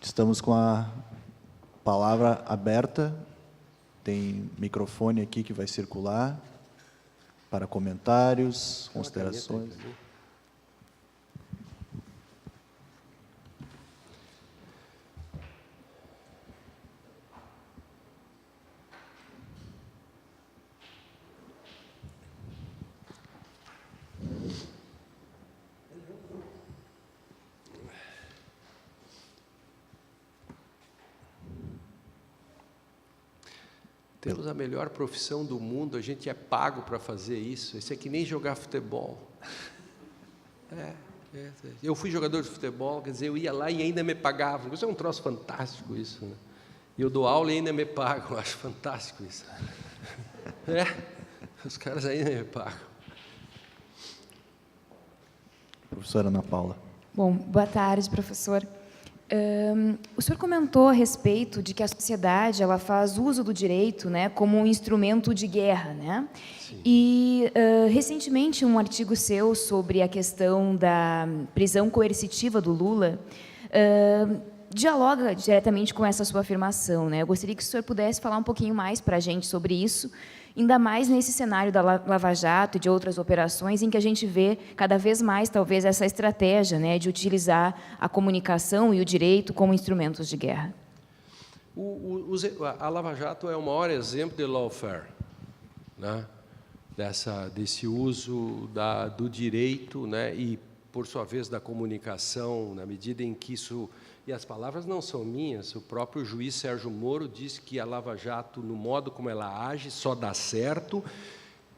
Estamos com a palavra aberta, tem microfone aqui que vai circular para comentários, considerações. Temos a melhor profissão do mundo, a gente é pago para fazer isso. Isso é que nem jogar futebol. Eu fui jogador de futebol, quer dizer, eu ia lá e ainda me pagavam. Isso é um troço fantástico, isso, né? E eu dou aula e ainda me pagam, eu acho fantástico isso. Os caras ainda me pagam. Professora Ana Paula. Bom, boa tarde, professor. O senhor comentou a respeito de que a sociedade ela faz uso do direito, né, como um instrumento de guerra, né? Sim. E recentemente um artigo seu sobre a questão da prisão coercitiva do Lula dialoga diretamente com essa sua afirmação, né? Eu gostaria que o senhor pudesse falar um pouquinho mais para a gente sobre isso, ainda mais nesse cenário da Lava Jato e de outras operações em que a gente vê cada vez mais, talvez, essa estratégia, né, de utilizar a comunicação e o direito como instrumentos de guerra. A Lava Jato é o maior exemplo de lawfare, né, desse uso do direito, né, e, por sua vez, da comunicação, na medida em que isso... E as palavras não são minhas, o próprio juiz Sérgio Moro disse que a Lava Jato, no modo como ela age, só dá certo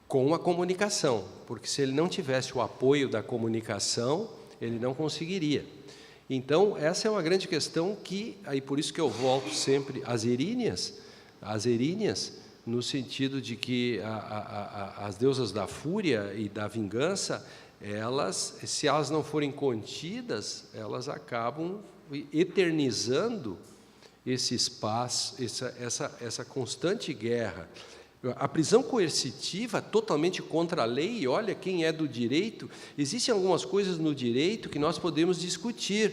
com a comunicação, porque se ele não tivesse o apoio da comunicação, ele não conseguiria. Então, essa é uma grande questão que, aí por isso que eu volto sempre às eríneas, no sentido de que as deusas da fúria e da vingança, se elas não forem contidas, elas acabam eternizando esse espaço, essa constante guerra. A prisão coercitiva, totalmente contra a lei, e olha, quem é do direito, existem algumas coisas no direito que nós podemos discutir.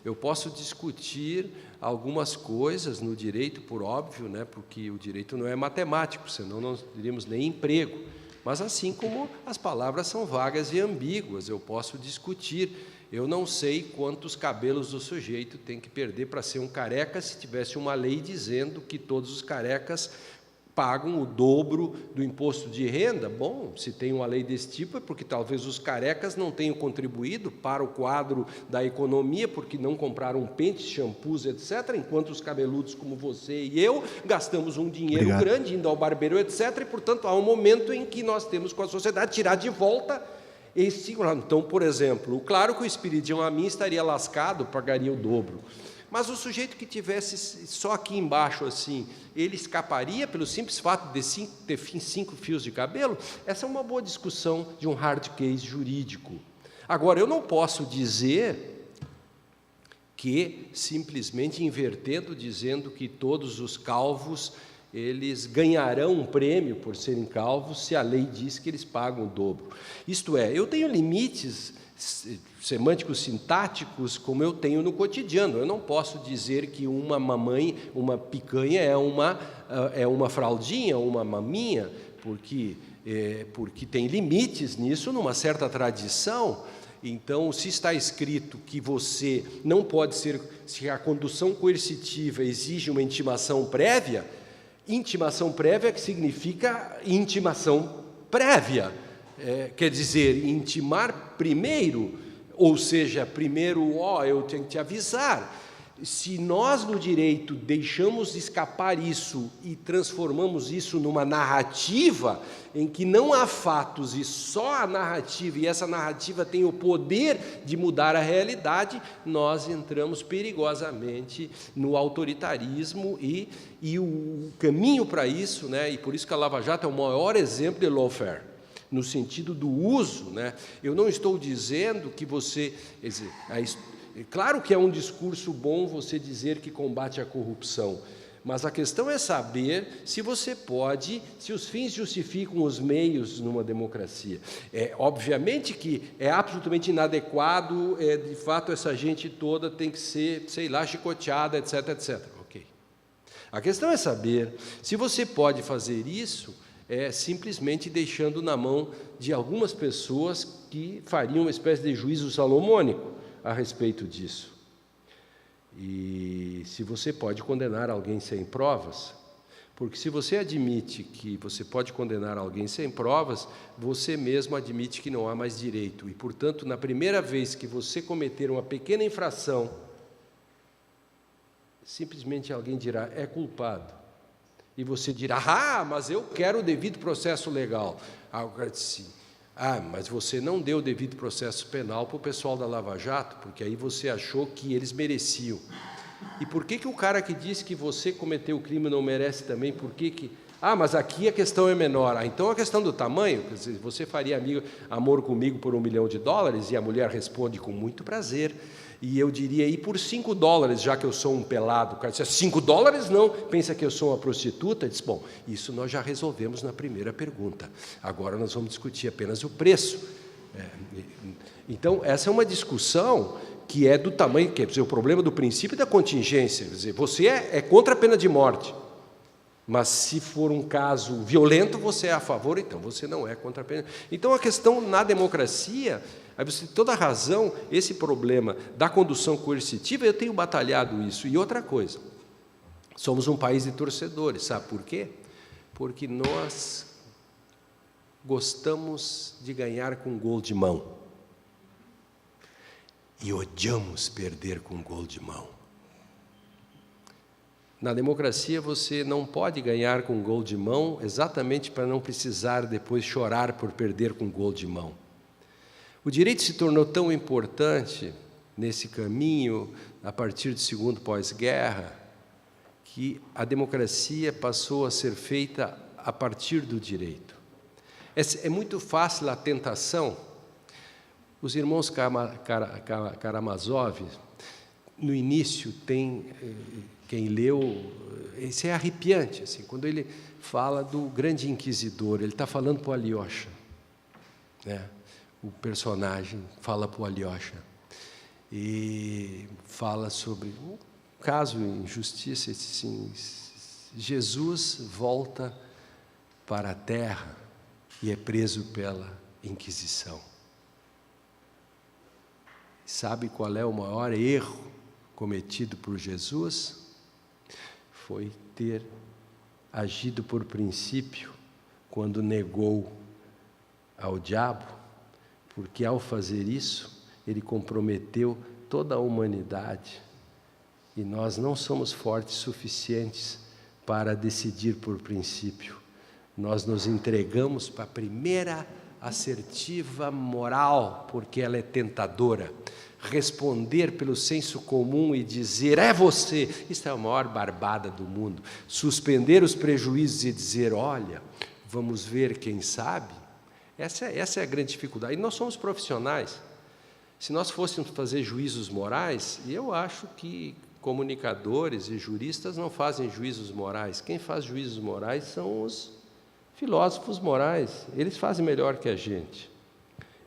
Eu posso discutir algumas coisas no direito, por óbvio, né, porque o direito não é matemático, senão não teríamos nem emprego. Mas assim como as palavras são vagas e ambíguas, eu posso discutir. Eu não sei quantos cabelos o sujeito tem que perder para ser um careca, se tivesse uma lei dizendo que todos os carecas pagam o dobro do imposto de renda. Bom, se tem uma lei desse tipo é porque talvez os carecas não tenham contribuído para o quadro da economia, porque não compraram pentes, shampoos, etc., enquanto os cabeludos como você e eu gastamos um dinheiro grande indo ao barbeiro, etc., e, portanto, há um momento em que nós temos com a sociedade tirar de volta esse... Então, por exemplo, claro que o Espiridião a mim estaria lascado, pagaria o dobro. Mas o sujeito que tivesse só aqui embaixo, assim, ele escaparia pelo simples fato de ter 5 fios de cabelo? Essa é uma boa discussão de um hard case jurídico. Agora, eu não posso dizer que, simplesmente invertendo, dizendo que todos os calvos eles ganharão um prêmio por serem calvos se a lei diz que eles pagam o dobro. Isto é, eu tenho limites semânticos, sintáticos, como eu tenho no cotidiano. Eu não posso dizer que uma mamãe, uma picanha é uma fraldinha, uma maminha, porque tem limites nisso, numa certa tradição. Então, se está escrito que você não pode ser, se a condução coercitiva exige uma intimação prévia, Intimação prévia que significa intimação prévia. Quer dizer, intimar primeiro, ou seja, primeiro, eu tenho que te avisar. Se nós no direito deixamos escapar isso e transformamos isso numa narrativa em que não há fatos e só a narrativa, e essa narrativa tem o poder de mudar a realidade, nós entramos perigosamente no autoritarismo e o caminho para isso, né, e por isso que a Lava Jato é o maior exemplo de lawfare, no sentido do uso, né? Eu não estou dizendo que você... Claro que é um discurso bom você dizer que combate a corrupção, mas a questão é saber se você pode, se os fins justificam os meios numa democracia. Obviamente que é absolutamente inadequado, de fato, essa gente toda tem que ser, sei lá, chicoteada, etc, etc. Ok. A questão é saber se você pode fazer isso simplesmente deixando na mão de algumas pessoas que fariam uma espécie de juízo salomônico a respeito disso. E se você pode condenar alguém sem provas, porque se você admite que você pode condenar alguém sem provas, você mesmo admite que não há mais direito. E, portanto, na primeira vez que você cometer uma pequena infração, simplesmente alguém dirá, é culpado. E você dirá, mas eu quero o devido processo legal. O cara disse, mas você não deu o devido processo penal para o pessoal da Lava Jato, porque aí você achou que eles mereciam. E por que o cara que disse que você cometeu o crime não merece também? Por que... mas aqui a questão é menor. Então a questão do tamanho, quer dizer, você faria amor comigo por $1 milhão? E a mulher responde com muito prazer. E eu diria, e por $5, já que eu sou um pelado? O cara disse, $5 não, pensa que eu sou uma prostituta? Diz, bom, isso nós já resolvemos na primeira pergunta, agora nós vamos discutir apenas o preço. Então, essa é uma discussão que é do tamanho, quer dizer, o problema do princípio e da contingência, quer dizer, você é contra a pena de morte, mas se for um caso violento, você é a favor, então você não é contra a pena. Então, a questão na democracia... Aí você tem toda a razão, esse problema da condução coercitiva, eu tenho batalhado isso. E outra coisa, somos um país de torcedores, sabe por quê? Porque nós gostamos de ganhar com gol de mão e odiamos perder com gol de mão. Na democracia você não pode ganhar com gol de mão exatamente para não precisar depois chorar por perder com gol de mão. O direito se tornou tão importante nesse caminho, a partir do segundo pós-guerra, que a democracia passou a ser feita a partir do direito. É muito fácil a tentação. Os irmãos Karamazov, no início, quem leu, isso é arrepiante, assim, quando ele fala do grande inquisidor, ele está falando para o Alyosha, né? O personagem fala para o Alyosha e fala sobre um caso em justiça, assim, Jesus volta para a terra e é preso pela Inquisição. Sabe qual é o maior erro cometido por Jesus? Foi ter agido por princípio quando negou ao diabo, porque ao fazer isso, ele comprometeu toda a humanidade. E nós não somos fortes suficientes para decidir por princípio. Nós nos entregamos para a primeira assertiva moral, porque ela é tentadora. Responder pelo senso comum e dizer, é você, isso é a maior barbada do mundo. Suspender os prejuízos e dizer, olha, vamos ver quem sabe. Essa é a grande dificuldade. E nós somos profissionais. Se nós fôssemos fazer juízos morais, e eu acho que comunicadores e juristas não fazem juízos morais. Quem faz juízos morais são os filósofos morais. Eles fazem melhor que a gente.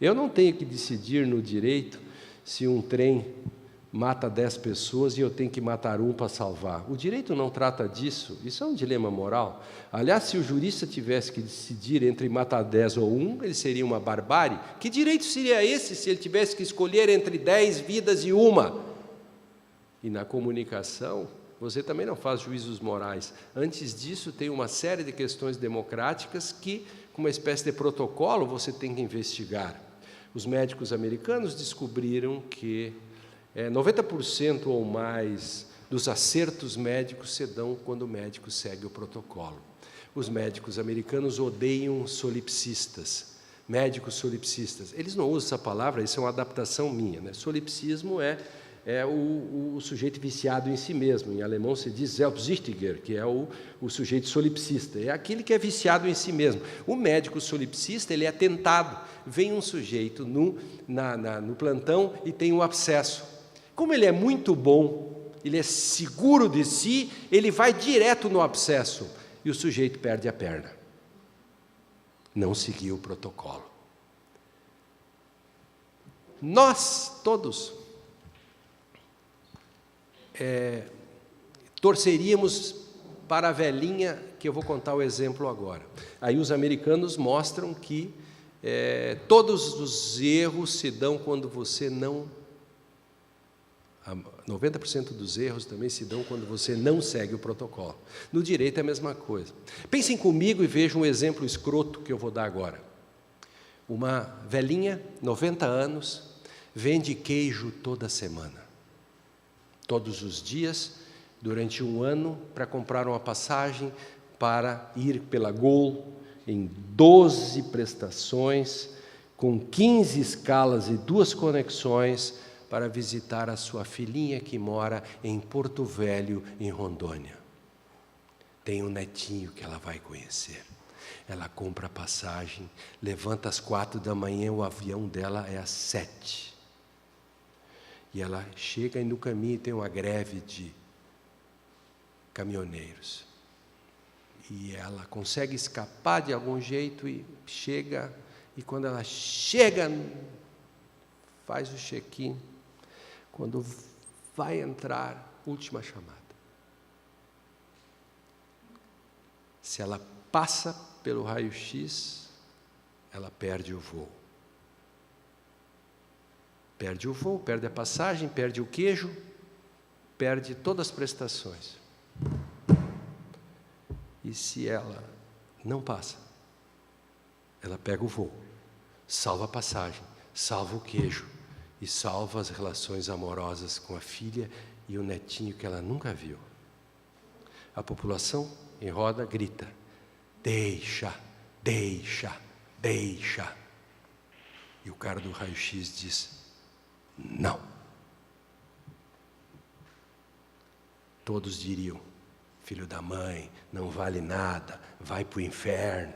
Eu não tenho que decidir no direito se um trem mata 10 pessoas e eu tenho que matar um para salvar. O direito não trata disso. Isso é um dilema moral. Aliás, se o jurista tivesse que decidir entre matar 10 ou 1, ele seria uma barbárie. Que direito seria esse se ele tivesse que escolher entre 10 vidas e uma? E na comunicação, Você também não faz juízos morais. Antes disso, tem uma série de questões democráticas que, com uma espécie de protocolo, você tem que investigar. Os médicos americanos descobriram que 90% ou mais dos acertos médicos se dão quando o médico segue o protocolo. Os médicos americanos odeiam solipsistas, médicos solipsistas. Eles não usam essa palavra, isso é uma adaptação minha, né? Solipsismo é o sujeito viciado em si mesmo. Em alemão se diz Selbsüchtiger, que é o sujeito solipsista. É aquele que é viciado em si mesmo. O médico solipsista, ele é tentado. Vem um sujeito no plantão e tem um abscesso. Como ele é muito bom, ele é seguro de si, ele vai direto no abscesso. E o sujeito perde a perna. Não seguiu o protocolo. Nós todos torceríamos para a velhinha, que eu vou contar o exemplo agora. Aí os americanos mostram que todos os erros se dão quando você não... 90% dos erros também se dão quando você não segue o protocolo. No direito é a mesma coisa. Pensem comigo e vejam um exemplo escroto que eu vou dar agora. Uma velhinha, 90 anos, vende queijo toda semana. Todos os dias, durante um ano, para comprar uma passagem para ir pela Gol, em 12 prestações, com 15 escalas e 2 conexões, para visitar a sua filhinha que mora em Porto Velho, em Rondônia. Tem um netinho que ela vai conhecer. Ela compra a passagem, levanta às 4 da manhã, o avião dela é às 7. E ela chega e no caminho tem uma greve de caminhoneiros. E ela consegue escapar de algum jeito e chega, e quando ela chega, faz o check-in, quando vai entrar, última chamada. Se ela passa pelo raio-x, ela perde o voo. Perde o voo, perde a passagem, perde o queijo, perde todas as prestações. E se ela não passa, ela pega o voo, salva a passagem, salva o queijo e salva as relações amorosas com a filha e o netinho que ela nunca viu. A população em roda grita: deixa, deixa, deixa. E o cara do raio-x diz: não. Todos diriam: filho da mãe, não vale nada, vai para o inferno.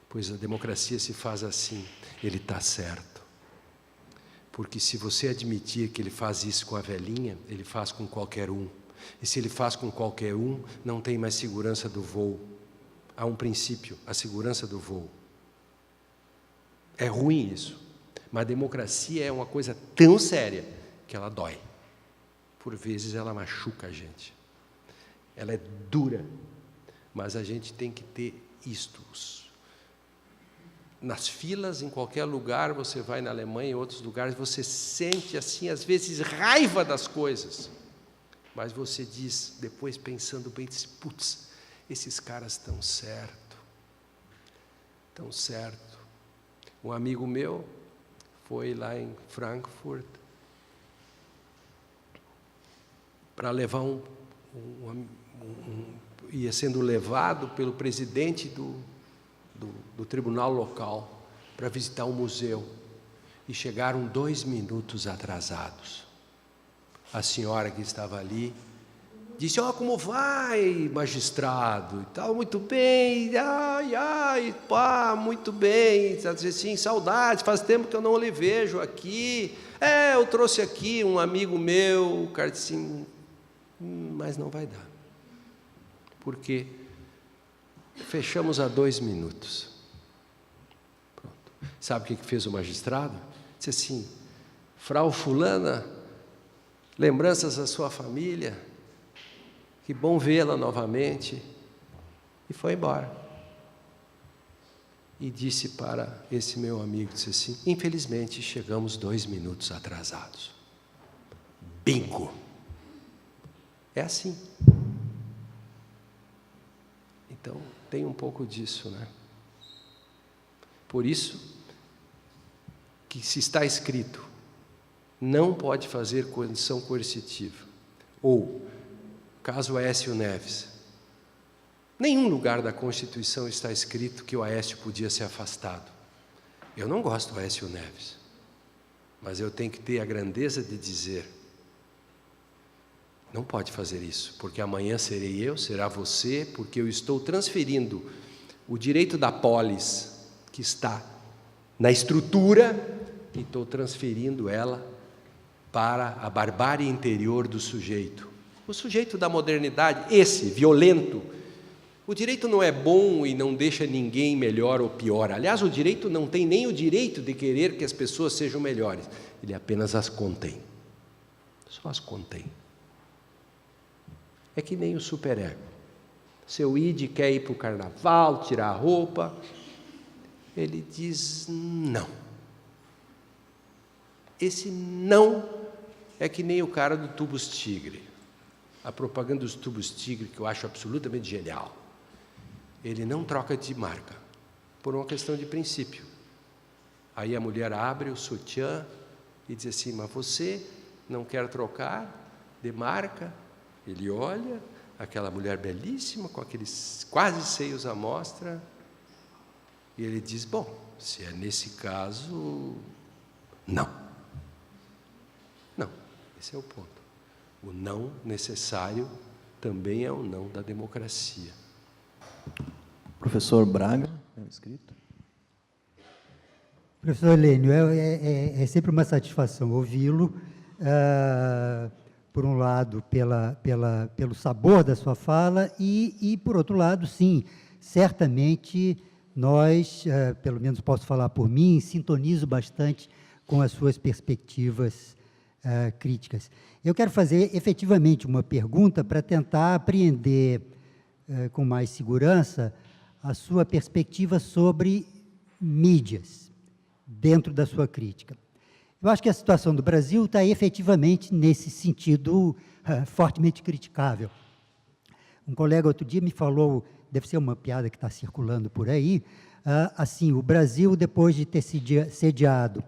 Pois a democracia se faz assim, ele está certo. Porque se você admitir que ele faz isso com a velhinha, ele faz com qualquer um. E se ele faz com qualquer um, não tem mais segurança do voo. Há um princípio, a segurança do voo. É ruim isso. Mas a democracia é uma coisa tão séria que ela dói. Por vezes ela machuca a gente. Ela é dura. Mas a gente tem que ter isto. Nas filas, em qualquer lugar, você vai na Alemanha, em outros lugares, você sente assim, às vezes, raiva das coisas. Mas você diz, depois pensando bem, diz: putz, esses caras estão certo. Estão certo. Um amigo meu foi lá em Frankfurt para levar ia sendo levado pelo presidente do tribunal local para visitar um museu e chegaram 2 minutos atrasados. A senhora que estava ali disse: como vai, magistrado? E tal, muito bem, pá, muito bem. Ela disse assim: saudades, faz tempo que eu não lhe vejo aqui. Eu trouxe aqui um amigo meu. O cara disse assim: mas não vai dar. Por quê? Fechamos há 2 minutos. Pronto. Sabe o que fez o magistrado? Disse assim: Frau fulana, lembranças da sua família, que bom vê-la novamente. E foi embora. E disse para esse meu amigo, disse assim: infelizmente chegamos 2 minutos atrasados. Bingo! É assim. Então, tem um pouco disso, né? Por isso que se está escrito, não pode fazer condição coercitiva. Ou, caso Aécio Neves, nenhum lugar da Constituição está escrito que o Aécio podia ser afastado. Eu não gosto do Aécio Neves, mas eu tenho que ter a grandeza de dizer, não pode fazer isso, porque amanhã serei eu, será você, porque eu estou transferindo o direito da polis, que está na estrutura, e estou transferindo ela para a barbárie interior do sujeito. O sujeito da modernidade, esse, violento. O direito não é bom e não deixa ninguém melhor ou pior. Aliás, o direito não tem nem o direito de querer que as pessoas sejam melhores. Ele apenas as contém. Só as contém. É que nem o superego. Seu id quer ir para o carnaval, tirar a roupa. Ele diz não. Esse não é que nem o cara do Tubos Tigre. A propaganda dos Tubos Tigre, que eu acho absolutamente genial. Ele não troca de marca, por uma questão de princípio. Aí a mulher abre o sutiã e diz assim, mas você não quer trocar de marca? Ele olha, aquela mulher belíssima, com aqueles quase seios à mostra, e ele diz, bom, se é nesse caso, não. Não, esse é o ponto. O não necessário também é o não da democracia. Professor Braga, é escrito. Professor Helênio, é sempre uma satisfação ouvi-lo, por um lado, pelo sabor da sua fala, e, por outro lado, sim, certamente nós, pelo menos posso falar por mim, sintonizo bastante com as suas perspectivas críticas. Eu quero fazer efetivamente uma pergunta para tentar apreender com mais segurança a sua perspectiva sobre mídias dentro da sua crítica. Eu acho que a situação do Brasil está efetivamente nesse sentido fortemente criticável. Um colega outro dia me falou, deve ser uma piada que está circulando por aí, assim, o Brasil, depois de ter sediado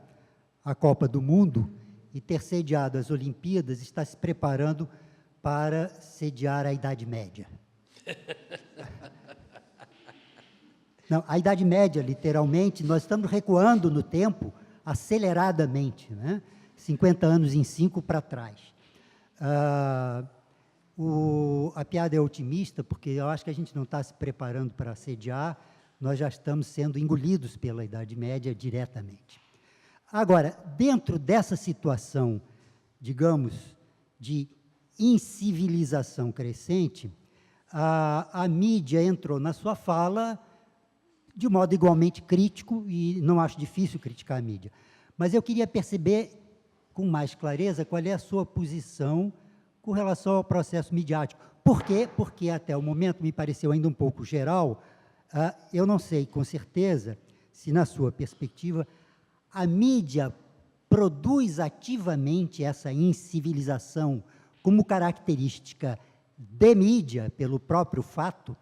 a Copa do Mundo e ter sediado as Olimpíadas, está se preparando para sediar a Idade Média. Não, a Idade Média, literalmente, nós estamos recuando no tempo aceleradamente, né? 50 anos em 5 para trás. A piada é otimista, porque eu acho que a gente não está se preparando para sediar, nós já estamos sendo engolidos pela Idade Média diretamente. Agora, dentro dessa situação, digamos, de incivilização crescente, a mídia entrou na sua fala de modo igualmente crítico, e não acho difícil criticar a mídia. Mas eu queria perceber com mais clareza qual é a sua posição com relação ao processo midiático. Por quê? Porque até o momento me pareceu ainda um pouco geral. Eu não sei com certeza se, na sua perspectiva, a mídia produz ativamente essa incivilização como característica de mídia, pelo próprio fato,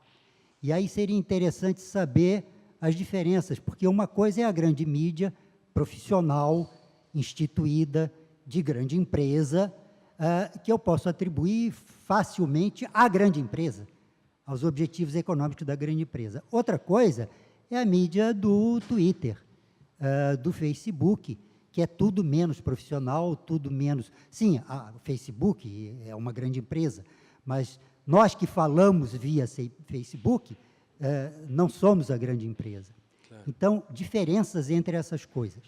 e aí seria interessante saber as diferenças, porque uma coisa é a grande mídia profissional, instituída, de grande empresa, que eu posso atribuir facilmente à grande empresa, aos objetivos econômicos da grande empresa. Outra coisa é a mídia do Twitter, do Facebook, que é tudo menos profissional, tudo menos... Sim, o Facebook é uma grande empresa, mas nós que falamos via Facebook, não somos a grande empresa. Claro. Então, diferenças entre essas coisas.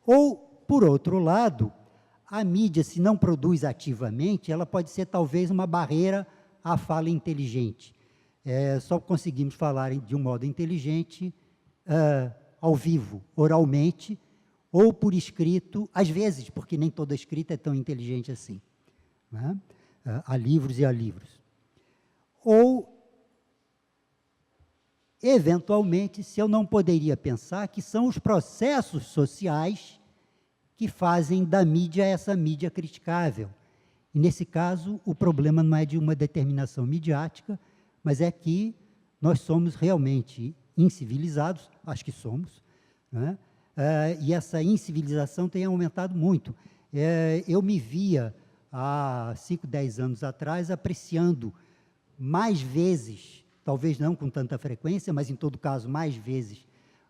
Ou, por outro lado, a mídia, se não produz ativamente, ela pode ser talvez uma barreira à fala inteligente. Só conseguimos falar de um modo inteligente ao vivo, oralmente, ou por escrito, às vezes, porque nem toda escrita é tão inteligente assim. Né? Há livros e há livros. Ou, eventualmente, se eu não poderia pensar que são os processos sociais que fazem da mídia essa mídia criticável. E, nesse caso, o problema não é de uma determinação midiática, mas é que nós somos realmente incivilizados, acho que somos, né? E essa incivilização tem aumentado muito. Eu me via, há 5, 10 anos atrás, apreciando mais vezes, talvez não com tanta frequência, mas, em todo caso, mais vezes,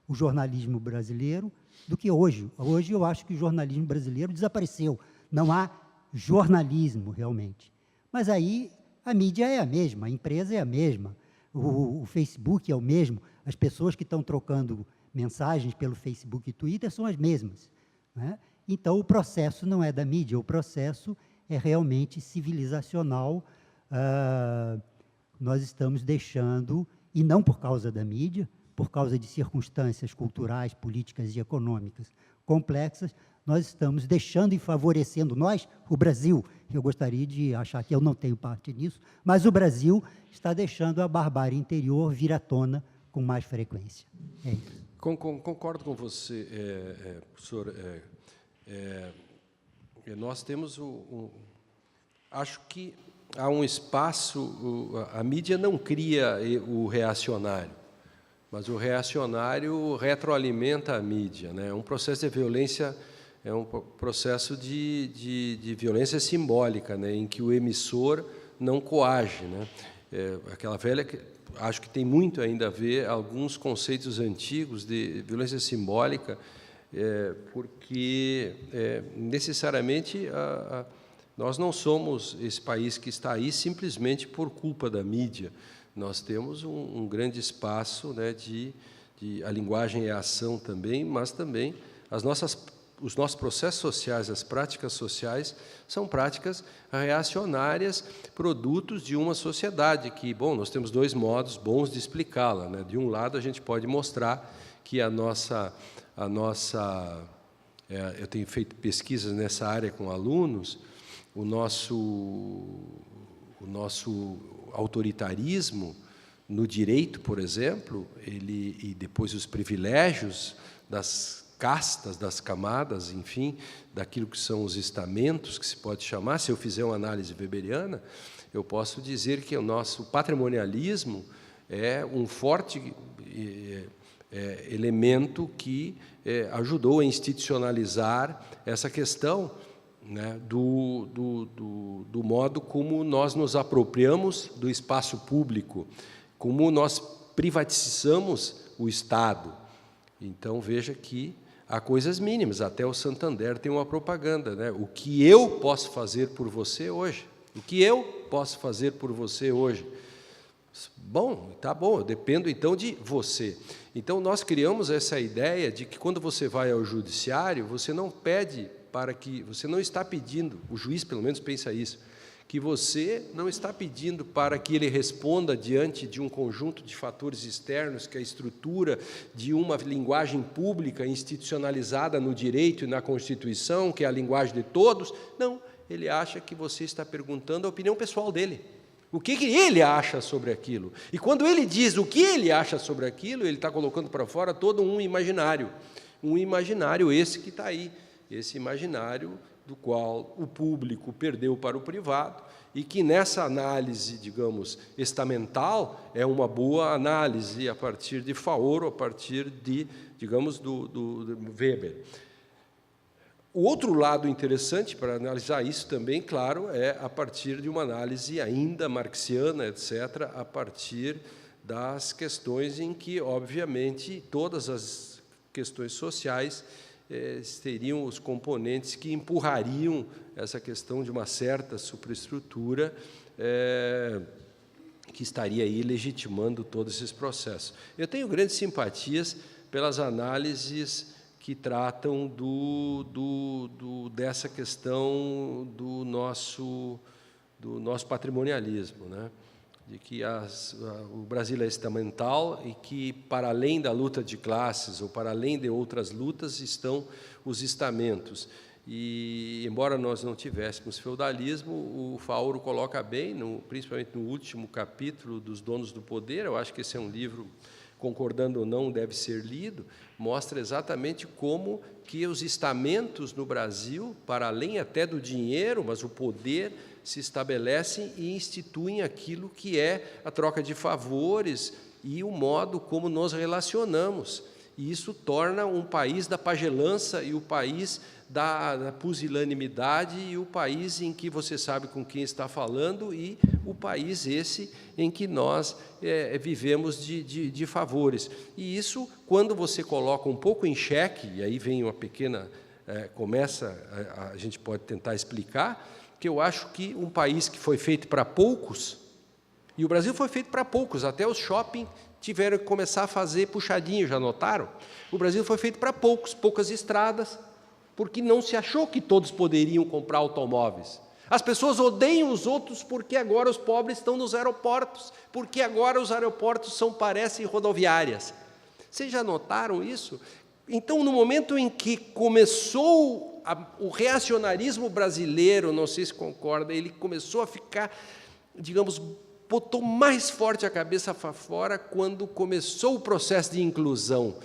o jornalismo brasileiro do que hoje. Hoje, eu acho que o jornalismo brasileiro desapareceu. Não há jornalismo, realmente. Mas aí, a mídia é a mesma, a empresa é a mesma, o Facebook é o mesmo, as pessoas que estão trocando mensagens pelo Facebook e Twitter são as mesmas, né? Então, o processo não é da mídia, o processo é realmente civilizacional. Nós estamos deixando, e não por causa da mídia, por causa de circunstâncias culturais, políticas e econômicas complexas, nós estamos deixando e favorecendo, nós, o Brasil, eu gostaria de achar que eu não tenho parte nisso, mas o Brasil está deixando a barbárie interior vir à tona com mais frequência. É isso. Concordo com você, professor. Nós temos acho que há um espaço, a mídia não cria o reacionário, mas o reacionário retroalimenta a mídia, né? Um processo de violência, é um processo de violência simbólica, né? Em que o emissor não coage, né? Aquela velha, acho que tem muito ainda a ver alguns conceitos antigos de violência simbólica, porque necessariamente nós não somos esse país que está aí simplesmente por culpa da mídia. Nós temos um grande espaço, né, a linguagem é ação também, mas também os nossos processos sociais, as práticas sociais, são práticas reacionárias, produtos de uma sociedade que, bom, nós temos dois modos bons de explicá-la, né? De um lado, a gente pode mostrar que a nossa eu tenho feito pesquisas nessa área com alunos, o nosso autoritarismo no direito, por exemplo, e depois os privilégios das castas, das camadas, enfim, daquilo que são os estamentos, que se pode chamar, se eu fizer uma análise weberiana, eu posso dizer que o nosso patrimonialismo é um forte elemento que ajudou a institucionalizar essa questão, né, do modo como nós nos apropriamos do espaço público, como nós privatizamos o Estado. Então, veja que há coisas mínimas, até o Santander tem uma propaganda, né? O que eu posso fazer por você hoje? O que eu posso fazer por você hoje? Bom, tá bom, eu dependo então de você. Então, nós criamos essa ideia de que quando você vai ao judiciário, você não pede você não está pedindo, o juiz pelo menos pensa isso, que você não está pedindo para que ele responda diante de um conjunto de fatores externos, que é a estrutura de uma linguagem pública institucionalizada no direito e na Constituição, que é a linguagem de todos. Não, ele acha que você está perguntando a opinião pessoal dele. O que ele acha sobre aquilo? E quando ele diz o que ele acha sobre aquilo, ele está colocando para fora todo um imaginário esse que está aí, esse imaginário do qual o público perdeu para o privado e que nessa análise, digamos, estamental, é uma boa análise a partir de Faoro, a partir de, digamos, do Weber. O outro lado interessante para analisar isso também, claro, é a partir de uma análise ainda marxiana, etc., a partir das questões em que, obviamente, todas as questões sociais seriam os componentes que empurrariam essa questão de uma certa superestrutura que estaria aí legitimando todos esses processos. Eu tenho grandes simpatias pelas análises que tratam dessa questão do nosso patrimonialismo, né? De que o Brasil é estamental e que, para além da luta de classes ou para além de outras lutas, estão os estamentos. E, embora nós não tivéssemos feudalismo, o Faoro coloca bem, principalmente no último capítulo dos Donos do Poder, eu acho que esse é um livro concordando ou não, deve ser lido, mostra exatamente como que os estamentos no Brasil, para além até do dinheiro, mas o poder, se estabelecem e instituem aquilo que é a troca de favores e o modo como nos relacionamos. E isso torna um país da pagelança e o país da pusilanimidade e o país em que você sabe com quem está falando e o país esse em que nós vivemos de favores. E isso, quando você coloca um pouco em xeque, e aí vem uma pequena... a gente pode tentar explicar, que eu acho que um país que foi feito para poucos, e o Brasil foi feito para poucos, até os shopping tiveram que começar a fazer puxadinho, já notaram? O Brasil foi feito para poucos, poucas estradas, porque não se achou que todos poderiam comprar automóveis. As pessoas odeiam os outros porque agora os pobres estão nos aeroportos, porque agora os aeroportos parecem rodoviárias. Vocês já notaram isso? Então, no momento em que começou o reacionarismo brasileiro, não sei se concorda, ele começou a ficar, digamos, botou mais forte a cabeça para fora quando começou o processo de inclusão.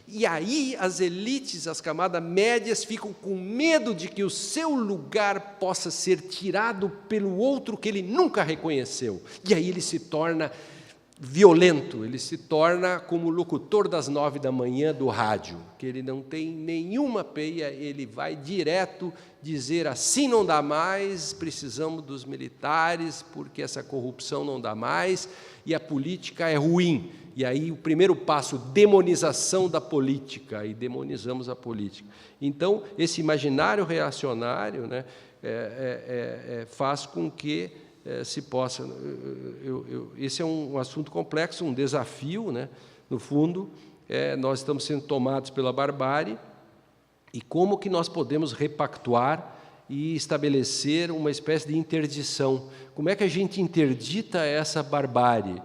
E aí as elites, as camadas médias, ficam com medo de que o seu lugar possa ser tirado pelo outro que ele nunca reconheceu. E aí ele se torna violento, ele se torna como o locutor das 9 da manhã do rádio, que ele não tem nenhuma peia, ele vai direto dizer assim não dá mais, precisamos dos militares, porque essa corrupção não dá mais, e a política é ruim. E aí o primeiro passo, demonização da política, e demonizamos a política. Então, esse imaginário reacionário, né, faz com que se possa... esse é um assunto complexo, um desafio, né? No fundo, nós estamos sendo tomados pela barbárie, e como que nós podemos repactuar e estabelecer uma espécie de interdição? Como é que a gente interdita essa barbárie?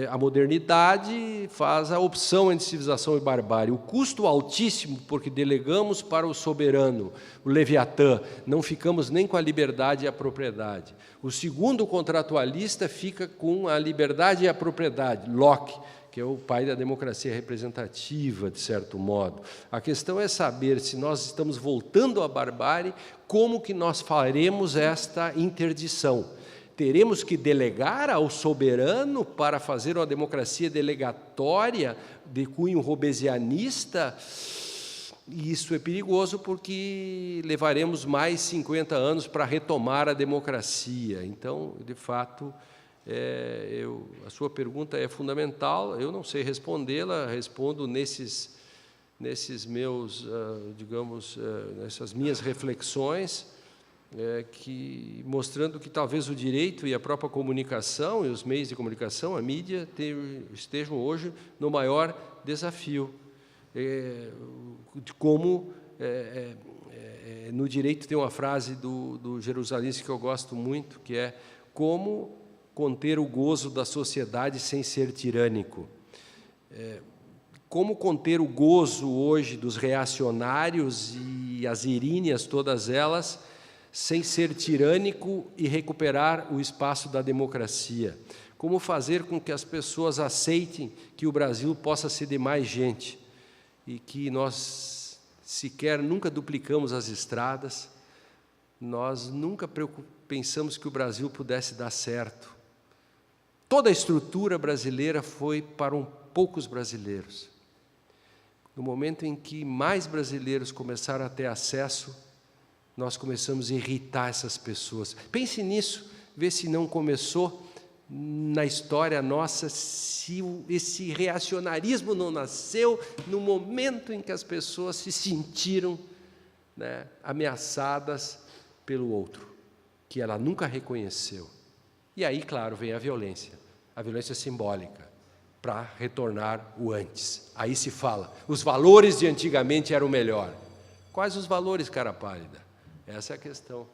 A modernidade faz a opção entre civilização e barbárie. O custo altíssimo, porque delegamos para o soberano, o Leviatã, não ficamos nem com a liberdade e a propriedade. O segundo contratualista fica com a liberdade e a propriedade, Locke, que é o pai da democracia representativa, de certo modo. A questão é saber se nós estamos voltando à barbárie, como que nós faremos esta interdição. Teremos que delegar ao soberano para fazer uma democracia delegatória de cunho robesianista? E isso é perigoso porque levaremos mais 50 anos para retomar a democracia. Então, de fato, a sua pergunta é fundamental, eu não sei respondê-la, respondo nesses meus, digamos, nessas minhas reflexões, mostrando que talvez o direito e a própria comunicação e os meios de comunicação, a mídia, estejam hoje no maior desafio. De como, no direito tem uma frase do jerusalense que eu gosto muito, que é como conter o gozo da sociedade sem ser tirânico. Como conter o gozo hoje dos reacionários e as iríneas, todas elas, sem ser tirânico e recuperar o espaço da democracia? Como fazer com que as pessoas aceitem que o Brasil possa ser de mais gente e que nós sequer nunca duplicamos as estradas, nós nunca pensamos que o Brasil pudesse dar certo. Toda a estrutura brasileira foi para poucos brasileiros. No momento em que mais brasileiros começaram a ter acesso, nós começamos a irritar essas pessoas. Pense nisso, vê se não começou na história nossa, se esse reacionarismo não nasceu no momento em que as pessoas se sentiram, né, ameaçadas pelo outro, que ela nunca reconheceu. E aí, claro, vem a violência simbólica, para retornar o antes. Aí se fala, os valores de antigamente eram o melhor. Quais os valores, cara pálida? Essa é a questão.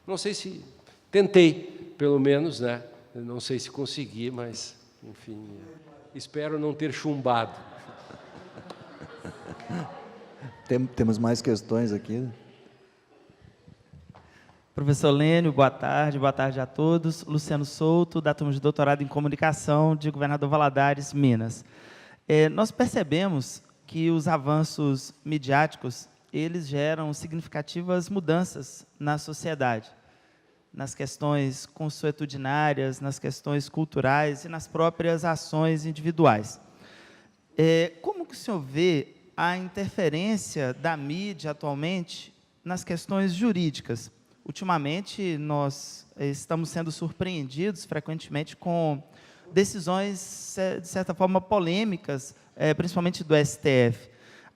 Não sei se... Tentei, pelo menos, né? Não sei se consegui, mas, enfim, espero não ter chumbado. Temos mais questões aqui. Professor Lênio, boa tarde a todos. Luciano Souto, da turma de doutorado em comunicação de Governador Valadares, Minas. Nós percebemos que os avanços midiáticos, eles geram significativas mudanças na sociedade, nas questões consuetudinárias, nas questões culturais e nas próprias ações individuais. Como que o senhor vê a interferência da mídia atualmente nas questões jurídicas? Ultimamente, nós estamos sendo surpreendidos frequentemente com decisões, de certa forma, polêmicas, principalmente do STF.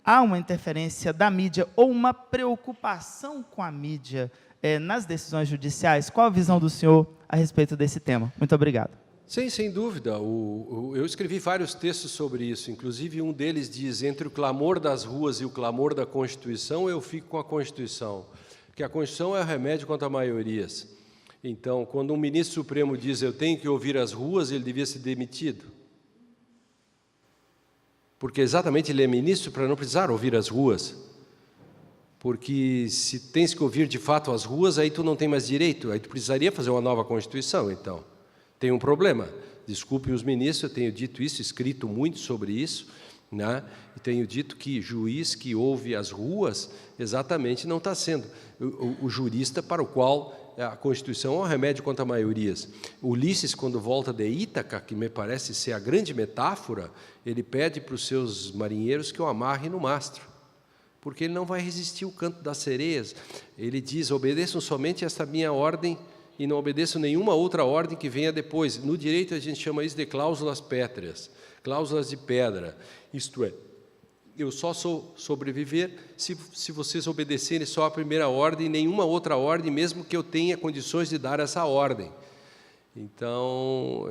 Há uma interferência da mídia ou uma preocupação com a mídia nas decisões judiciais? Qual a visão do senhor a respeito desse tema? Muito obrigado. Sim, sem dúvida. Eu escrevi vários textos sobre isso, inclusive um deles diz: entre o clamor das ruas e o clamor da Constituição, eu fico com a Constituição, porque a Constituição é o remédio contra maiorias. Então, quando um ministro supremo diz eu tenho que ouvir as ruas, ele devia ser demitido. Porque exatamente ele é ministro para não precisar ouvir as ruas. Porque se tens que ouvir de fato as ruas, aí tu não tem mais direito, aí tu precisaria fazer uma nova Constituição, então. Tem um problema. Desculpem os ministros, eu tenho dito isso, escrito muito sobre isso, né? E tenho dito que juiz que ouve as ruas, exatamente não está sendo o jurista para o qual a Constituição é um remédio contra maiorias. Ulisses, quando volta de Ítaca, que me parece ser a grande metáfora, ele pede para os seus marinheiros que o amarrem no mastro, porque ele não vai resistir ao canto das sereias. Ele diz: obedeçam somente esta minha ordem e não obedeçam nenhuma outra ordem que venha depois. No direito a gente chama isso de cláusulas pétreas, cláusulas de pedra. Isto é, eu só sou sobreviver se vocês obedecerem só a primeira ordem e nenhuma outra ordem, mesmo que eu tenha condições de dar essa ordem. Então,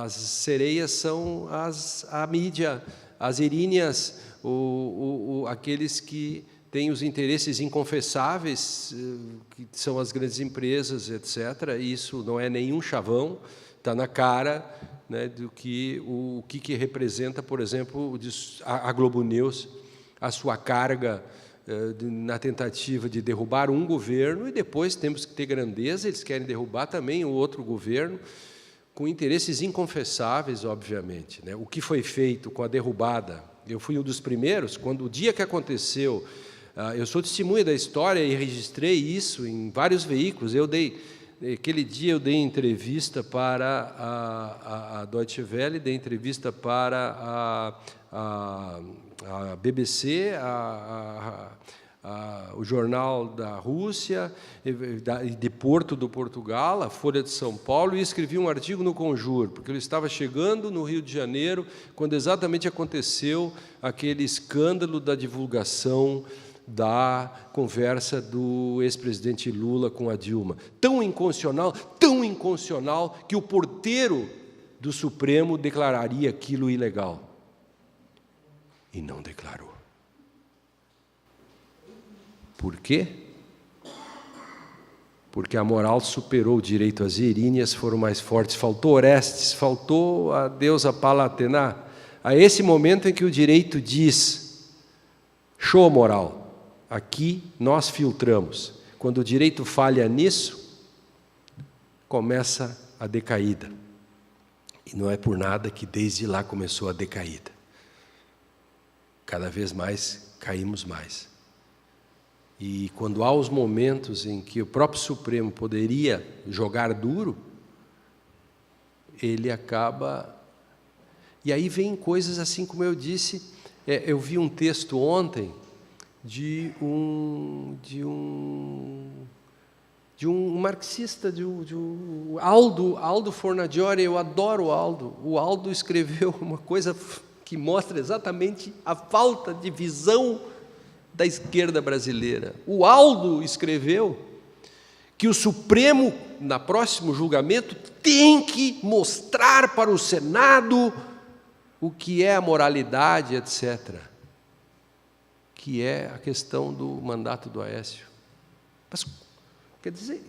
as sereias são a mídia, as eríneas, aqueles que têm os interesses inconfessáveis, que são as grandes empresas, etc. Isso não é nenhum chavão, está na cara, né, do que o que representa, por exemplo, a Globo News, a sua carga na tentativa de derrubar um governo, e depois temos que ter grandeza, eles querem derrubar também o outro governo, com interesses inconfessáveis, obviamente, né? O que foi feito com a derrubada, eu fui um dos primeiros, quando o dia que aconteceu, eu sou testemunha da história e registrei isso em vários veículos. Aquele dia eu dei entrevista para a Deutsche Welle, dei entrevista para a BBC, o Jornal da Rússia, de Porto do Portugal, a Folha de São Paulo, e escrevi um artigo no Conjur, porque eu estava chegando no Rio de Janeiro, quando exatamente aconteceu aquele escândalo da divulgação da conversa do ex-presidente Lula com a Dilma. Tão inconstitucional, que o porteiro do Supremo declararia aquilo ilegal. E não declarou. Por quê? Porque a moral superou o direito, as eríneas foram mais fortes, faltou Orestes, faltou a deusa Palatená. A esse momento em que o direito diz: show moral, aqui nós filtramos. Quando o direito falha nisso, começa a decaída. E não é por nada que desde lá começou a decaída. Cada vez mais caímos mais. E quando há os momentos em que o próprio Supremo poderia jogar duro, ele acaba... E aí vem coisas assim, como eu disse, eu vi um texto ontem de um marxista, Aldo Fornagiori. Eu adoro o Aldo. O Aldo escreveu uma coisa que mostra exatamente a falta de visão da esquerda brasileira. O Aldo escreveu que o Supremo, no próximo julgamento, tem que mostrar para o Senado o que é a moralidade, etc., que é a questão do mandato do Aécio. Mas, quer dizer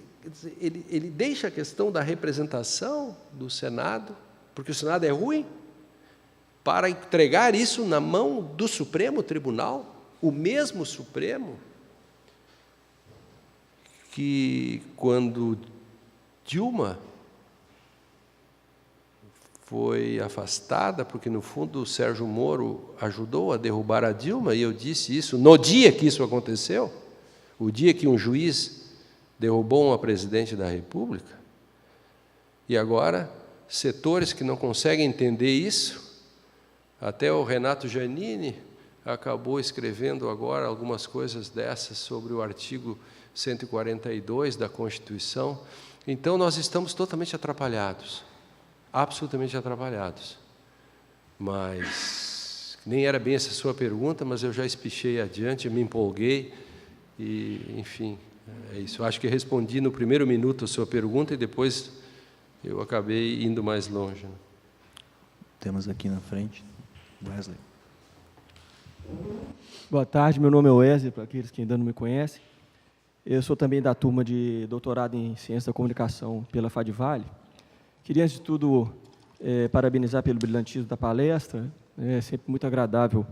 ele deixa a questão da representação do Senado, porque o Senado é ruim, para entregar isso na mão do Supremo Tribunal, o mesmo Supremo que, quando Dilma foi afastada, porque, no fundo, o Sérgio Moro ajudou a derrubar a Dilma, e eu disse isso no dia que isso aconteceu, o dia que um juiz derrubou uma presidente da República. E agora, setores que não conseguem entender isso, até o Renato Giannini acabou escrevendo agora algumas coisas dessas sobre o artigo 142 da Constituição. Então, nós estamos totalmente atrapalhados, absolutamente atrapalhados. Mas nem era bem essa a sua pergunta, mas eu já espichei adiante, me empolguei e, enfim, é isso. Eu acho que respondi no primeiro minuto a sua pergunta e depois eu acabei indo mais longe. Temos aqui na frente, Wesley. Boa tarde, meu nome é Wesley, para aqueles que ainda não me conhecem. Eu sou também da turma de doutorado em Ciência da Comunicação pela FADVALE. Queria, antes de tudo, parabenizar pelo brilhantismo da palestra. É sempre muito agradável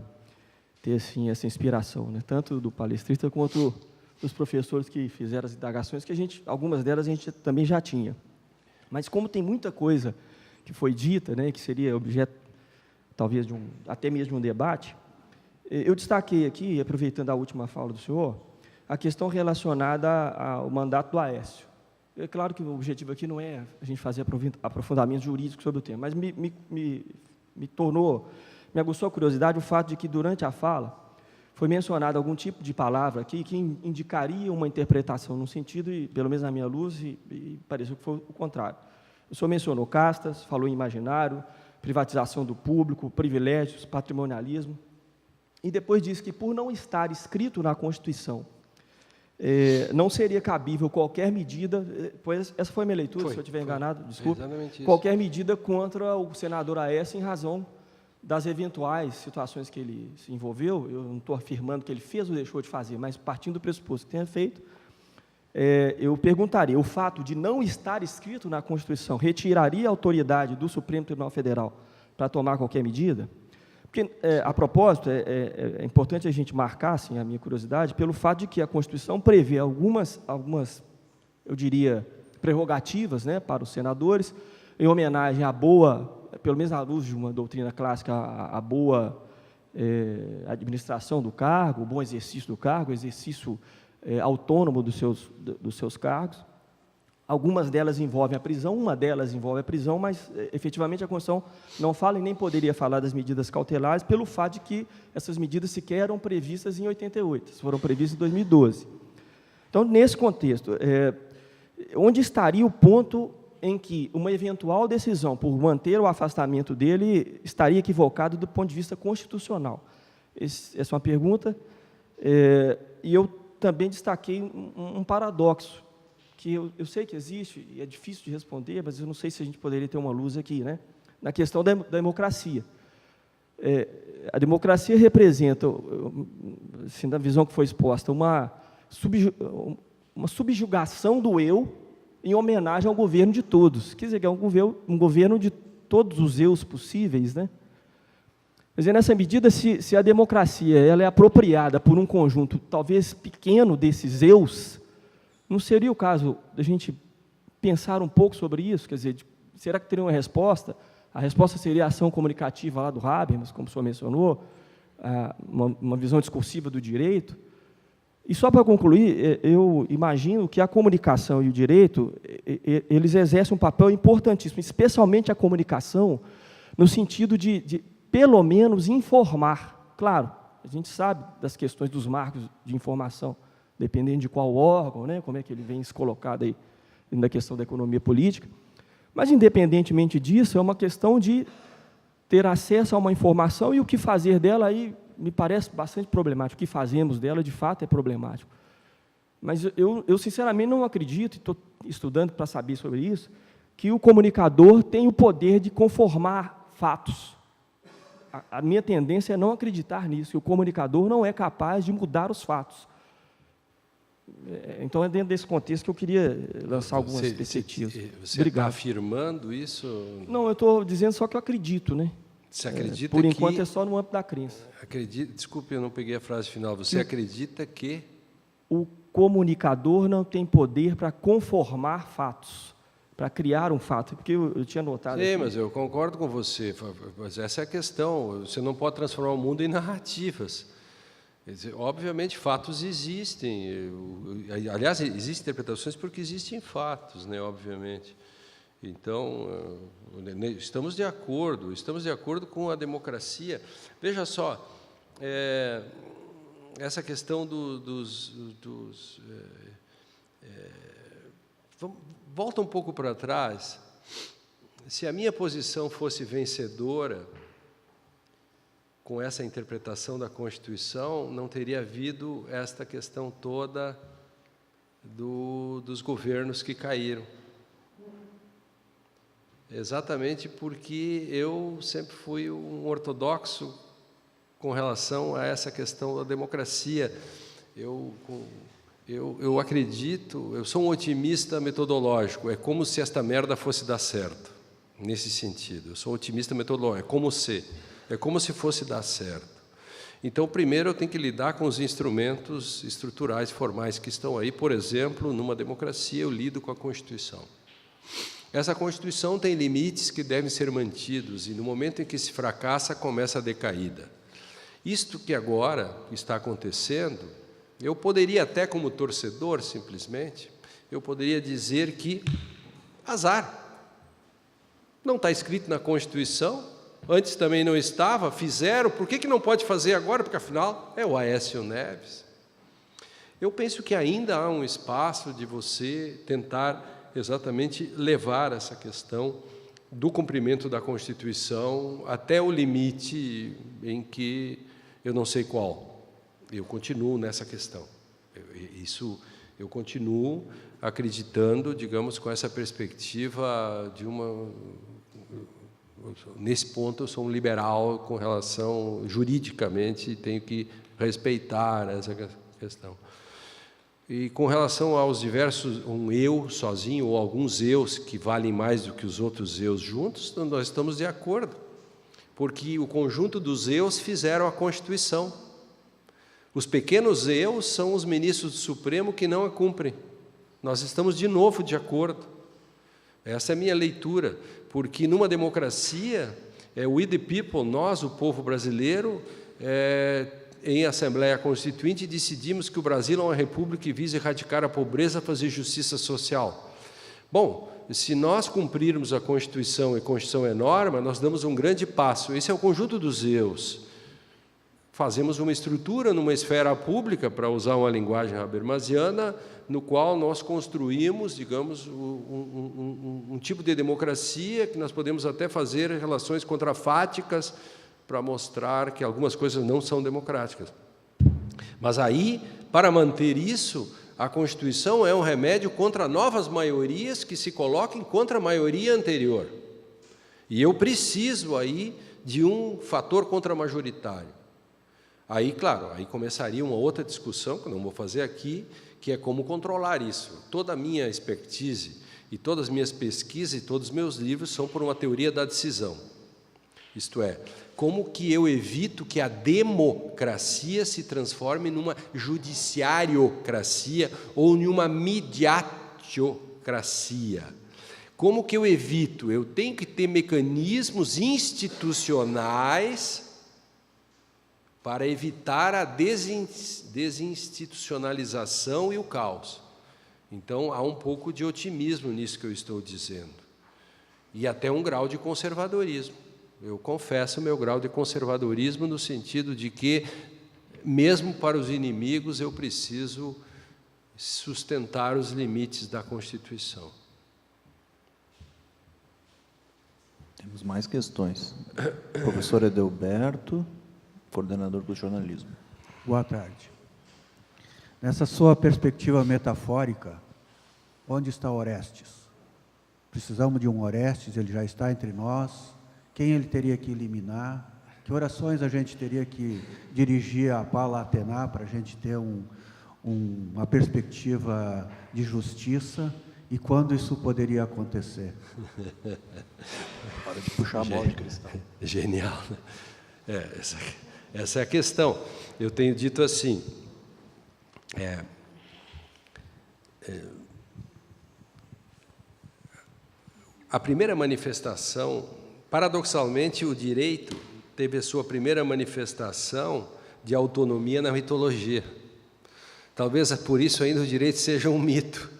ter assim, essa inspiração, né? Tanto do palestrista quanto dos professores que fizeram as indagações, que algumas delas a gente também já tinha. Mas como tem muita coisa que foi dita, né, que seria objeto, talvez, até mesmo de um debate, eu destaquei aqui, aproveitando a última fala do senhor, a questão relacionada ao mandato do Aécio. É claro que o objetivo aqui não é a gente fazer aprofundamentos jurídicos sobre o tema, mas me aguçou a curiosidade o fato de que, durante a fala, foi mencionado algum tipo de palavra aqui que indicaria uma interpretação num sentido, e, pelo menos na minha luz, e pareceu que foi o contrário. O senhor mencionou castas, falou em imaginário, privatização do público, privilégios, patrimonialismo, e depois disse que, por não estar escrito na Constituição, não seria cabível qualquer medida, pois essa foi a minha leitura, se eu estiver enganado, desculpe, qualquer medida contra o senador Aécio em razão das eventuais situações que ele se envolveu. Eu não estou afirmando que ele fez ou deixou de fazer, mas partindo do pressuposto que tenha feito, eu perguntaria, o fato de não estar escrito na Constituição retiraria a autoridade do Supremo Tribunal Federal para tomar qualquer medida? Porque, a propósito, é importante a gente marcar, assim, a minha curiosidade, pelo fato de que a Constituição prevê algumas eu diria, prerrogativas, né, para os senadores, em homenagem à boa, pelo menos à luz de uma doutrina clássica, a boa administração do cargo, o bom exercício do cargo, o exercício autônomo dos seus cargos. Algumas delas envolvem a prisão, uma delas envolve a prisão, mas, efetivamente, a Constituição não fala e nem poderia falar das medidas cautelares, pelo fato de que essas medidas sequer eram previstas em 88, foram previstas em 2012. Então, nesse contexto, onde estaria o ponto em que uma eventual decisão por manter o afastamento dele estaria equivocada do ponto de vista constitucional? Essa é uma pergunta. E eu também destaquei um paradoxo, que eu sei que existe, e é difícil de responder, mas eu não sei se a gente poderia ter uma luz aqui, né? Na questão da democracia. A democracia representa, assim, na visão que foi exposta, uma subjugação do eu em homenagem ao governo de todos. Quer dizer, que é um governo de todos os eus possíveis, né? Quer dizer, nessa medida, se a democracia ela é apropriada por um conjunto talvez pequeno desses eus, não seria o caso da gente pensar um pouco sobre isso? Quer dizer, será que teria uma resposta? A resposta seria a ação comunicativa lá do Habermas, como o senhor mencionou, uma visão discursiva do direito. E só para concluir, eu imagino que a comunicação e o direito, eles exercem um papel importantíssimo, especialmente a comunicação, no sentido de pelo menos, informar. Claro, a gente sabe das questões dos marcos de informação, dependendo de qual órgão, né, como é que ele vem se colocado aí na questão da economia política. Mas, independentemente disso, é uma questão de ter acesso a uma informação e o que fazer dela aí me parece bastante problemático. O que fazemos dela, de fato, é problemático. Mas eu sinceramente, não acredito, e estou estudando para saber sobre isso, que o comunicador tem o poder de conformar fatos. A minha tendência é não acreditar nisso, que o comunicador não é capaz de mudar os fatos. Então, é dentro desse contexto que eu queria lançar algumas perspectivas. Você está afirmando isso? Não, eu estou dizendo só que eu acredito, né? Você acredita por enquanto, é só no âmbito da crença. Desculpe, eu não peguei a frase final. Você acredita que o comunicador não tem poder para conformar fatos, para criar um fato, porque eu tinha notado... Sim, aqui, mas eu concordo com você, mas essa é a questão, você não pode transformar o mundo em narrativas. Quer dizer, obviamente, fatos existem, aliás, existem interpretações porque existem fatos, né, obviamente. Então, estamos de acordo com a democracia. Veja só, essa questão volta um pouco para trás. Se a minha posição fosse vencedora com essa interpretação da Constituição, não teria havido esta questão toda dos governos que caíram. Exatamente porque eu sempre fui um ortodoxo com relação a essa questão da democracia. Eu acredito, eu sou um otimista metodológico, é como se esta merda fosse dar certo, nesse sentido. Eu sou um otimista metodológico, é como se fosse dar certo. Então, primeiro eu tenho que lidar com os instrumentos estruturais, formais que estão aí. Por exemplo, numa democracia eu lido com a Constituição. Essa Constituição tem limites que devem ser mantidos, e no momento em que se fracassa, começa a decaída. Isto que agora está acontecendo, eu poderia até, como torcedor, simplesmente, eu poderia dizer que azar. Não está escrito na Constituição, antes também não estava, fizeram, por que não pode fazer agora? Porque, afinal, é o Aécio Neves. Eu penso que ainda há um espaço de você tentar exatamente levar essa questão do cumprimento da Constituição até o limite em que eu não sei qual. Eu continuo nessa questão. Eu continuo acreditando, digamos, com essa perspectiva de uma... Nesse ponto, eu sou um liberal com relação, juridicamente, tenho que respeitar essa questão. E com relação aos diversos, um eu sozinho ou alguns eus que valem mais do que os outros eus juntos, nós estamos de acordo, porque o conjunto dos eus fizeram a Constituição. Os pequenos eus são os ministros do Supremo que não a cumprem. Nós estamos de novo de acordo. Essa é a minha leitura, porque numa democracia, we the people, nós, o povo brasileiro, em Assembleia Constituinte, decidimos que o Brasil é uma república que visa erradicar a pobreza, fazer justiça social. Bom, se nós cumprirmos a Constituição, e a Constituição é norma, nós damos um grande passo. Esse é o conjunto dos eus. Fazemos uma estrutura numa esfera pública, para usar uma linguagem habermasiana, no qual nós construímos, digamos, um tipo de democracia que nós podemos até fazer relações contrafáticas para mostrar que algumas coisas não são democráticas. Mas aí, para manter isso, a Constituição é um remédio contra novas maiorias que se coloquem contra a maioria anterior. E eu preciso aí de um fator contramajoritário. Aí, claro, aí começaria uma outra discussão, que eu não vou fazer aqui, que é como controlar isso. Toda a minha expertise e todas as minhas pesquisas e todos os meus livros são por uma teoria da decisão. Isto é, como que eu evito que a democracia se transforme numa judiciariocracia ou numa mediatiocracia? Como que eu evito? Eu tenho que ter mecanismos institucionais para evitar a desinstitucionalização e o caos. Então, há um pouco de otimismo nisso que eu estou dizendo. E até um grau de conservadorismo. Eu confesso meu grau de conservadorismo no sentido de que, mesmo para os inimigos, eu preciso sustentar os limites da Constituição. Temos mais questões. Professor Edelberto, coordenador do jornalismo. Boa tarde. Nessa sua perspectiva metafórica, onde está Orestes? Precisamos de um Orestes, ele já está entre nós. Quem ele teria que eliminar? Que orações a gente teria que dirigir a Pala Atena para a gente ter uma perspectiva de justiça? E quando isso poderia acontecer? Hora de puxar a bola de cristal. Genial, né? Essa é a questão. Eu tenho dito assim, a primeira manifestação, paradoxalmente, o direito teve a sua primeira manifestação de autonomia na mitologia. Talvez por isso ainda o direito seja um mito,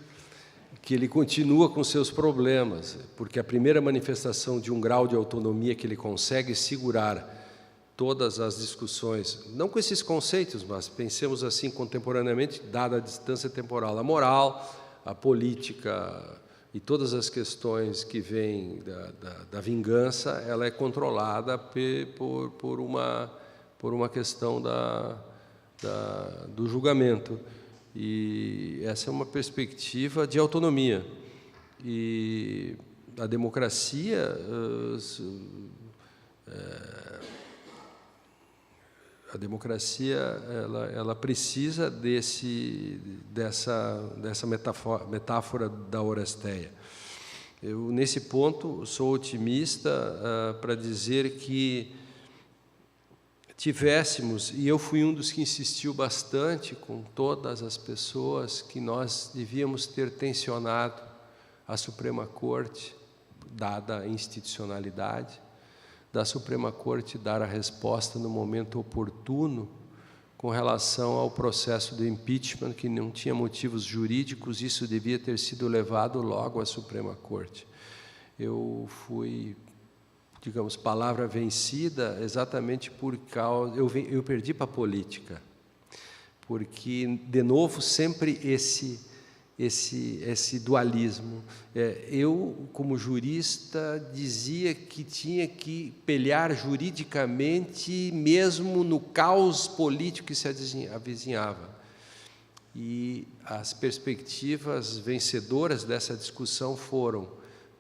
que ele continua com seus problemas, porque a primeira manifestação de um grau de autonomia que ele consegue segurar todas as discussões, não com esses conceitos, mas pensemos assim contemporaneamente, dada a distância temporal, a moral, a política e todas as questões que vêm da vingança, ela é controlada por uma questão do julgamento. E essa é uma perspectiva de autonomia. E a democracia, ela precisa dessa metáfora da Oresteia. Eu, nesse ponto, sou otimista para dizer que tivéssemos, e eu fui um dos que insistiu bastante com todas as pessoas, que nós devíamos ter tensionado a Suprema Corte, dada a institucionalidade, da Suprema Corte dar a resposta no momento oportuno com relação ao processo do impeachment, que não tinha motivos jurídicos, isso devia ter sido levado logo à Suprema Corte. Eu fui, digamos, palavra vencida exatamente por causa... Eu perdi para a política, porque, de novo, sempre esse dualismo. Eu, como jurista, dizia que tinha que pelear juridicamente, mesmo no caos político que se avizinhava. E as perspectivas vencedoras dessa discussão foram: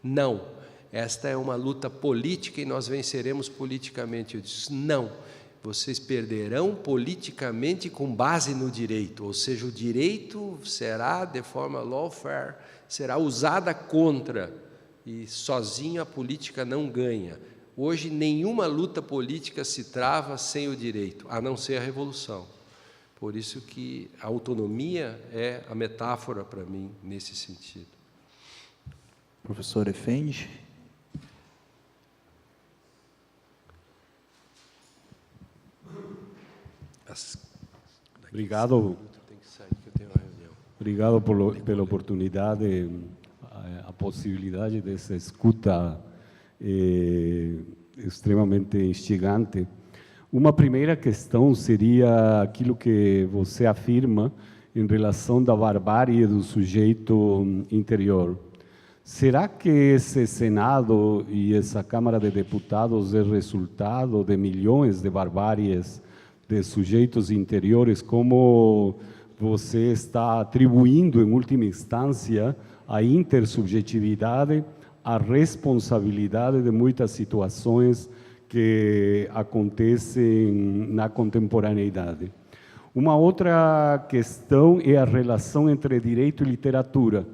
não, esta é uma luta política e nós venceremos politicamente. Eu disse: não, vocês perderão politicamente com base no direito, ou seja, o direito será, de forma lawfare, será usada contra, e sozinho a política não ganha. Hoje, nenhuma luta política se trava sem o direito, a não ser a revolução. Por isso que a autonomia é a metáfora para mim, nesse sentido. Professor Effendi. Obrigado. Obrigado pela oportunidade, a possibilidade dessa escuta extremamente instigante. Uma primeira questão seria aquilo que você afirma em relação da barbárie do sujeito interior. Será que esse Senado e essa Câmara de Deputados é resultado de milhões de barbáries de sujeitos interiores, como você está atribuindo, em última instância, a intersubjetividade, a responsabilidade de muitas situações que acontecem na contemporaneidade? Uma outra questão é a relação entre direito e literatura.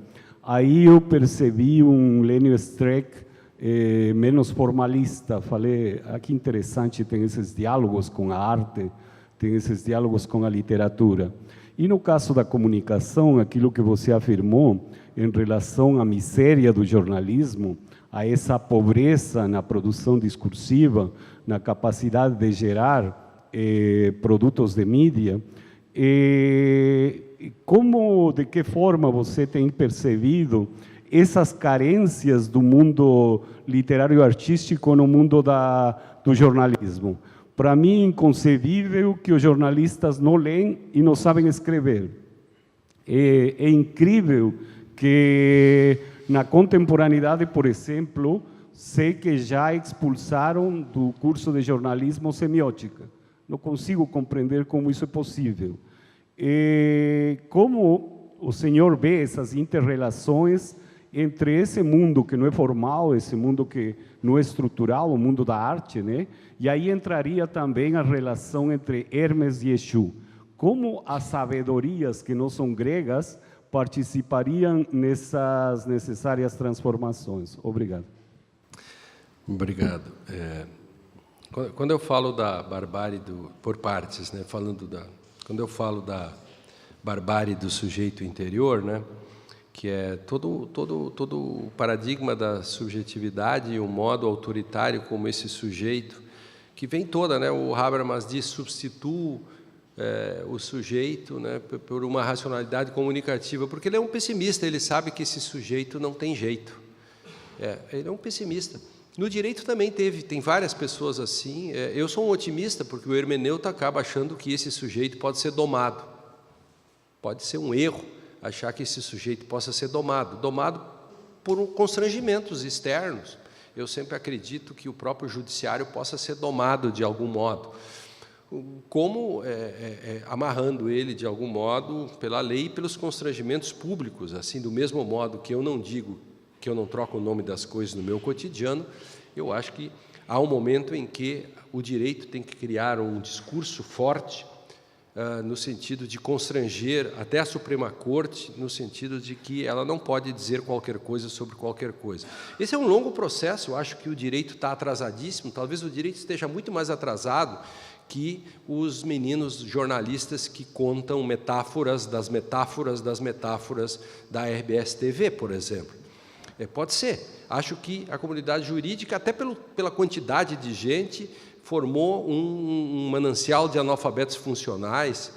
Aí eu percebi um Lênio Streck menos formalista. Falei, que interessante, tem esses diálogos com a arte, tem esses diálogos com a literatura. E no caso da comunicação, aquilo que você afirmou em relação à miséria do jornalismo, a essa pobreza na produção discursiva, na capacidade de gerar produtos de mídia, de que forma você tem percebido essas carências do mundo literário e artístico no mundo do jornalismo? Para mim, é inconcebível que os jornalistas não leem e não sabem escrever. É incrível que na contemporaneidade, por exemplo, sei que já expulsaram do curso de jornalismo semiótica. Não consigo compreender como isso é possível. Como o senhor vê essas inter-relações entre esse mundo que não é formal, esse mundo que não é estrutural, o mundo da arte, né? E aí entraria também a relação entre Hermes e Exu. Como as sabedorias que não são gregas participariam nessas necessárias transformações? Obrigado. Obrigado. Quando eu falo da barbárie por partes, né? Quando eu falo da barbárie do sujeito interior, né? que é todo o paradigma da subjetividade e o modo autoritário como esse sujeito, que vem toda, né? O Habermas diz, substitua o sujeito, né, por uma racionalidade comunicativa, porque ele é um pessimista, ele sabe que esse sujeito não tem jeito. Ele é um pessimista. No direito também tem várias pessoas assim. Eu sou um otimista, porque o hermeneuta acaba achando que esse sujeito pode ser domado. Pode ser um erro achar que esse sujeito possa ser domado por constrangimentos externos. Eu sempre acredito que o próprio judiciário possa ser domado de algum modo, como amarrando ele de algum modo pela lei e pelos constrangimentos públicos. Assim, do mesmo modo que eu não digo que eu não troco o nome das coisas no meu cotidiano, eu acho que há um momento em que o direito tem que criar um discurso forte, no sentido de constranger até a Suprema Corte, no sentido de que ela não pode dizer qualquer coisa sobre qualquer coisa. Esse é um longo processo. Eu acho que o direito está atrasadíssimo, talvez o direito esteja muito mais atrasado que os meninos jornalistas que contam metáforas das metáforas das metáforas da RBS-TV, por exemplo. Pode ser. Acho que a comunidade jurídica, até pela quantidade de gente, formou um manancial de analfabetos funcionais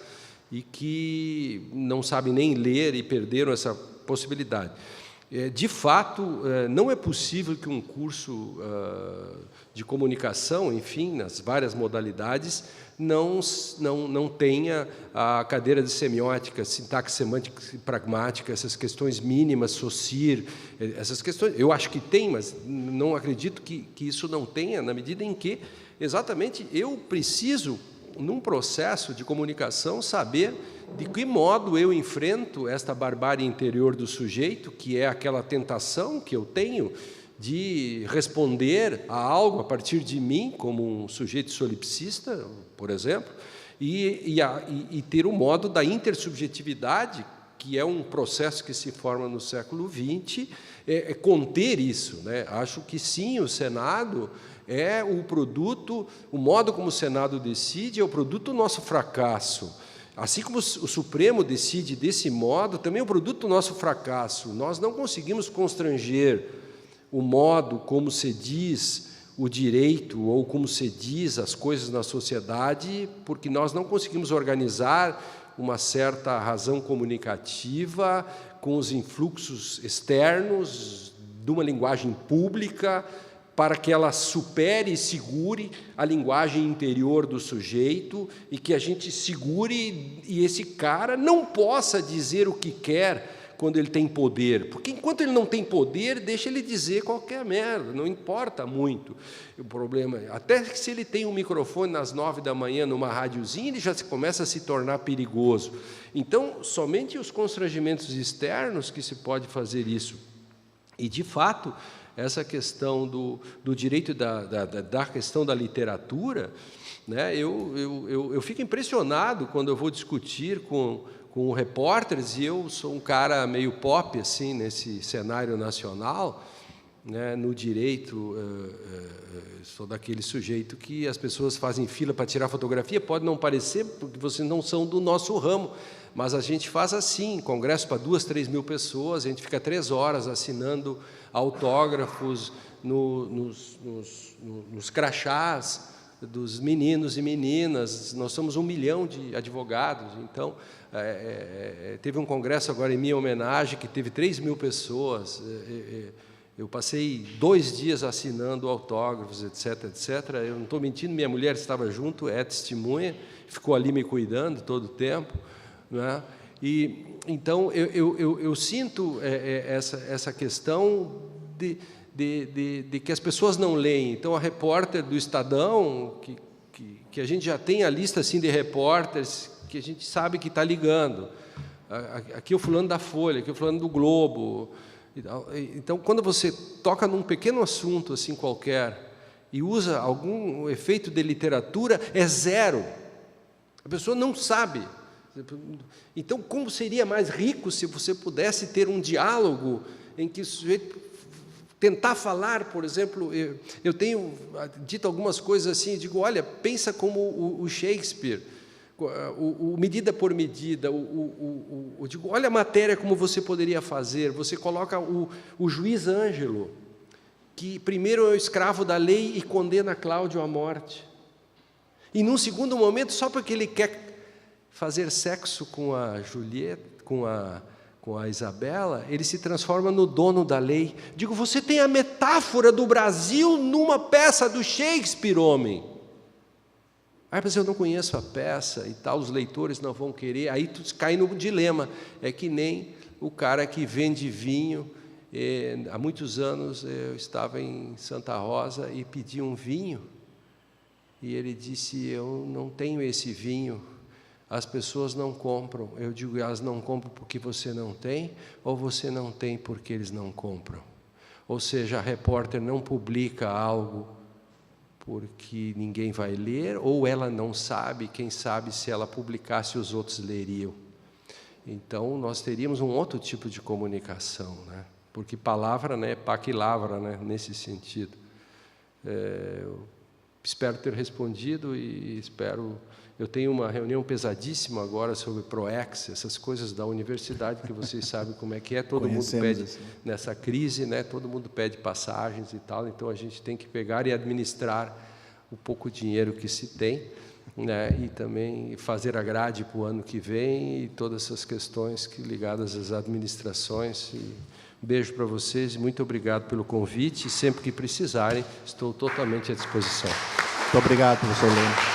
e que não sabem nem ler e perderam essa possibilidade. De fato, não é possível que um curso de comunicação, enfim, nas várias modalidades, não tenha a cadeira de semiótica, sintaxe semântica e pragmática, essas questões mínimas, SOCIR, essas questões. Eu acho que tem, mas não acredito que isso não tenha, na medida em que, exatamente, eu preciso, num processo de comunicação, saber de que modo eu enfrento esta barbárie interior do sujeito, que é aquela tentação que eu tenho de responder a algo a partir de mim, como um sujeito solipsista, por exemplo, e ter o modo da intersubjetividade, que é um processo que se forma no século XX, conter isso, né? Acho que sim, o Senado é o produto, o modo como o Senado decide é o produto do nosso fracasso. Assim como o Supremo decide desse modo, também é o produto do nosso fracasso. Nós não conseguimos constranger o modo como se diz o direito ou como se diz as coisas na sociedade, porque nós não conseguimos organizar uma certa razão comunicativa com os influxos externos de uma linguagem pública para que ela supere e segure a linguagem interior do sujeito e que a gente segure e esse cara não possa dizer o que quer quando ele tem poder, porque enquanto ele não tem poder, deixa ele dizer qualquer merda, não importa muito. O problema é, até que se ele tem um microfone nas 9 da manhã numa rádiozinha, ele já começa a se tornar perigoso. Então, somente os constrangimentos externos que se pode fazer isso. E, de fato, essa questão do direito da questão da literatura, né, eu fico impressionado quando eu vou discutir com repórteres, e eu sou um cara meio pop assim nesse cenário nacional, né, no direito, sou daquele sujeito que as pessoas fazem fila para tirar fotografia, pode não parecer, porque vocês não são do nosso ramo, mas a gente faz assim, congresso para 2, 3 mil pessoas, a gente fica 3 horas assinando autógrafos nos crachás dos meninos e meninas. Nós somos 1 milhão de advogados, então teve um congresso agora em minha homenagem que teve 3 mil pessoas. Eu passei 2 dias assinando autógrafos, etc, etc. Eu não estou mentindo, minha mulher estava junto, é testemunha, ficou ali me cuidando todo o tempo, né? E então eu sinto essa questão de que as pessoas não leem. Então, a repórter do Estadão, que a gente já tem a lista assim de repórteres que a gente sabe que está ligando. Aqui é o fulano da Folha, aqui é o fulano do Globo. Então, quando você toca num pequeno assunto assim qualquer e usa algum efeito de literatura, é zero. A pessoa não sabe. Então, como seria mais rico se você pudesse ter um diálogo em que o sujeito tentar falar, por exemplo, eu tenho dito algumas coisas assim, digo, olha, pensa como o Shakespeare, o medida por medida, eu digo, olha a matéria como você poderia fazer. Você coloca o juiz Ângelo, que primeiro é o escravo da lei e condena Cláudio à morte. E num segundo momento, só porque ele quer fazer sexo com a Julieta, com a Isabela, ele se transforma no dono da lei. Digo, você tem a metáfora do Brasil numa peça do Shakespeare, homem. Mas eu não conheço a peça e tal, os leitores não vão querer. Aí tu cai no dilema. É que nem o cara que vende vinho. Há muitos anos eu estava em Santa Rosa e pedi um vinho. E ele disse, eu não tenho esse vinho, as pessoas não compram. Eu digo, elas não compram porque você não tem, ou você não tem porque eles não compram? Ou seja, a repórter não publica algo porque ninguém vai ler, ou ela não sabe, quem sabe se ela publicasse os outros leriam. Então, nós teríamos um outro tipo de comunicação, né? Porque palavra, né, é paquilavra, né, nesse sentido. Eu espero ter respondido e espero... Eu tenho uma reunião pesadíssima agora sobre ProEx, essas coisas da universidade, que vocês sabem como é que é, todo mundo pede, assim, nessa crise, né, todo mundo pede passagens e tal, então a gente tem que pegar e administrar o pouco dinheiro que se tem, né, e também fazer a grade para o ano que vem e todas essas questões ligadas às administrações. Beijo para vocês e muito obrigado pelo convite. Sempre que precisarem, estou totalmente à disposição. Muito obrigado, professor Lênin.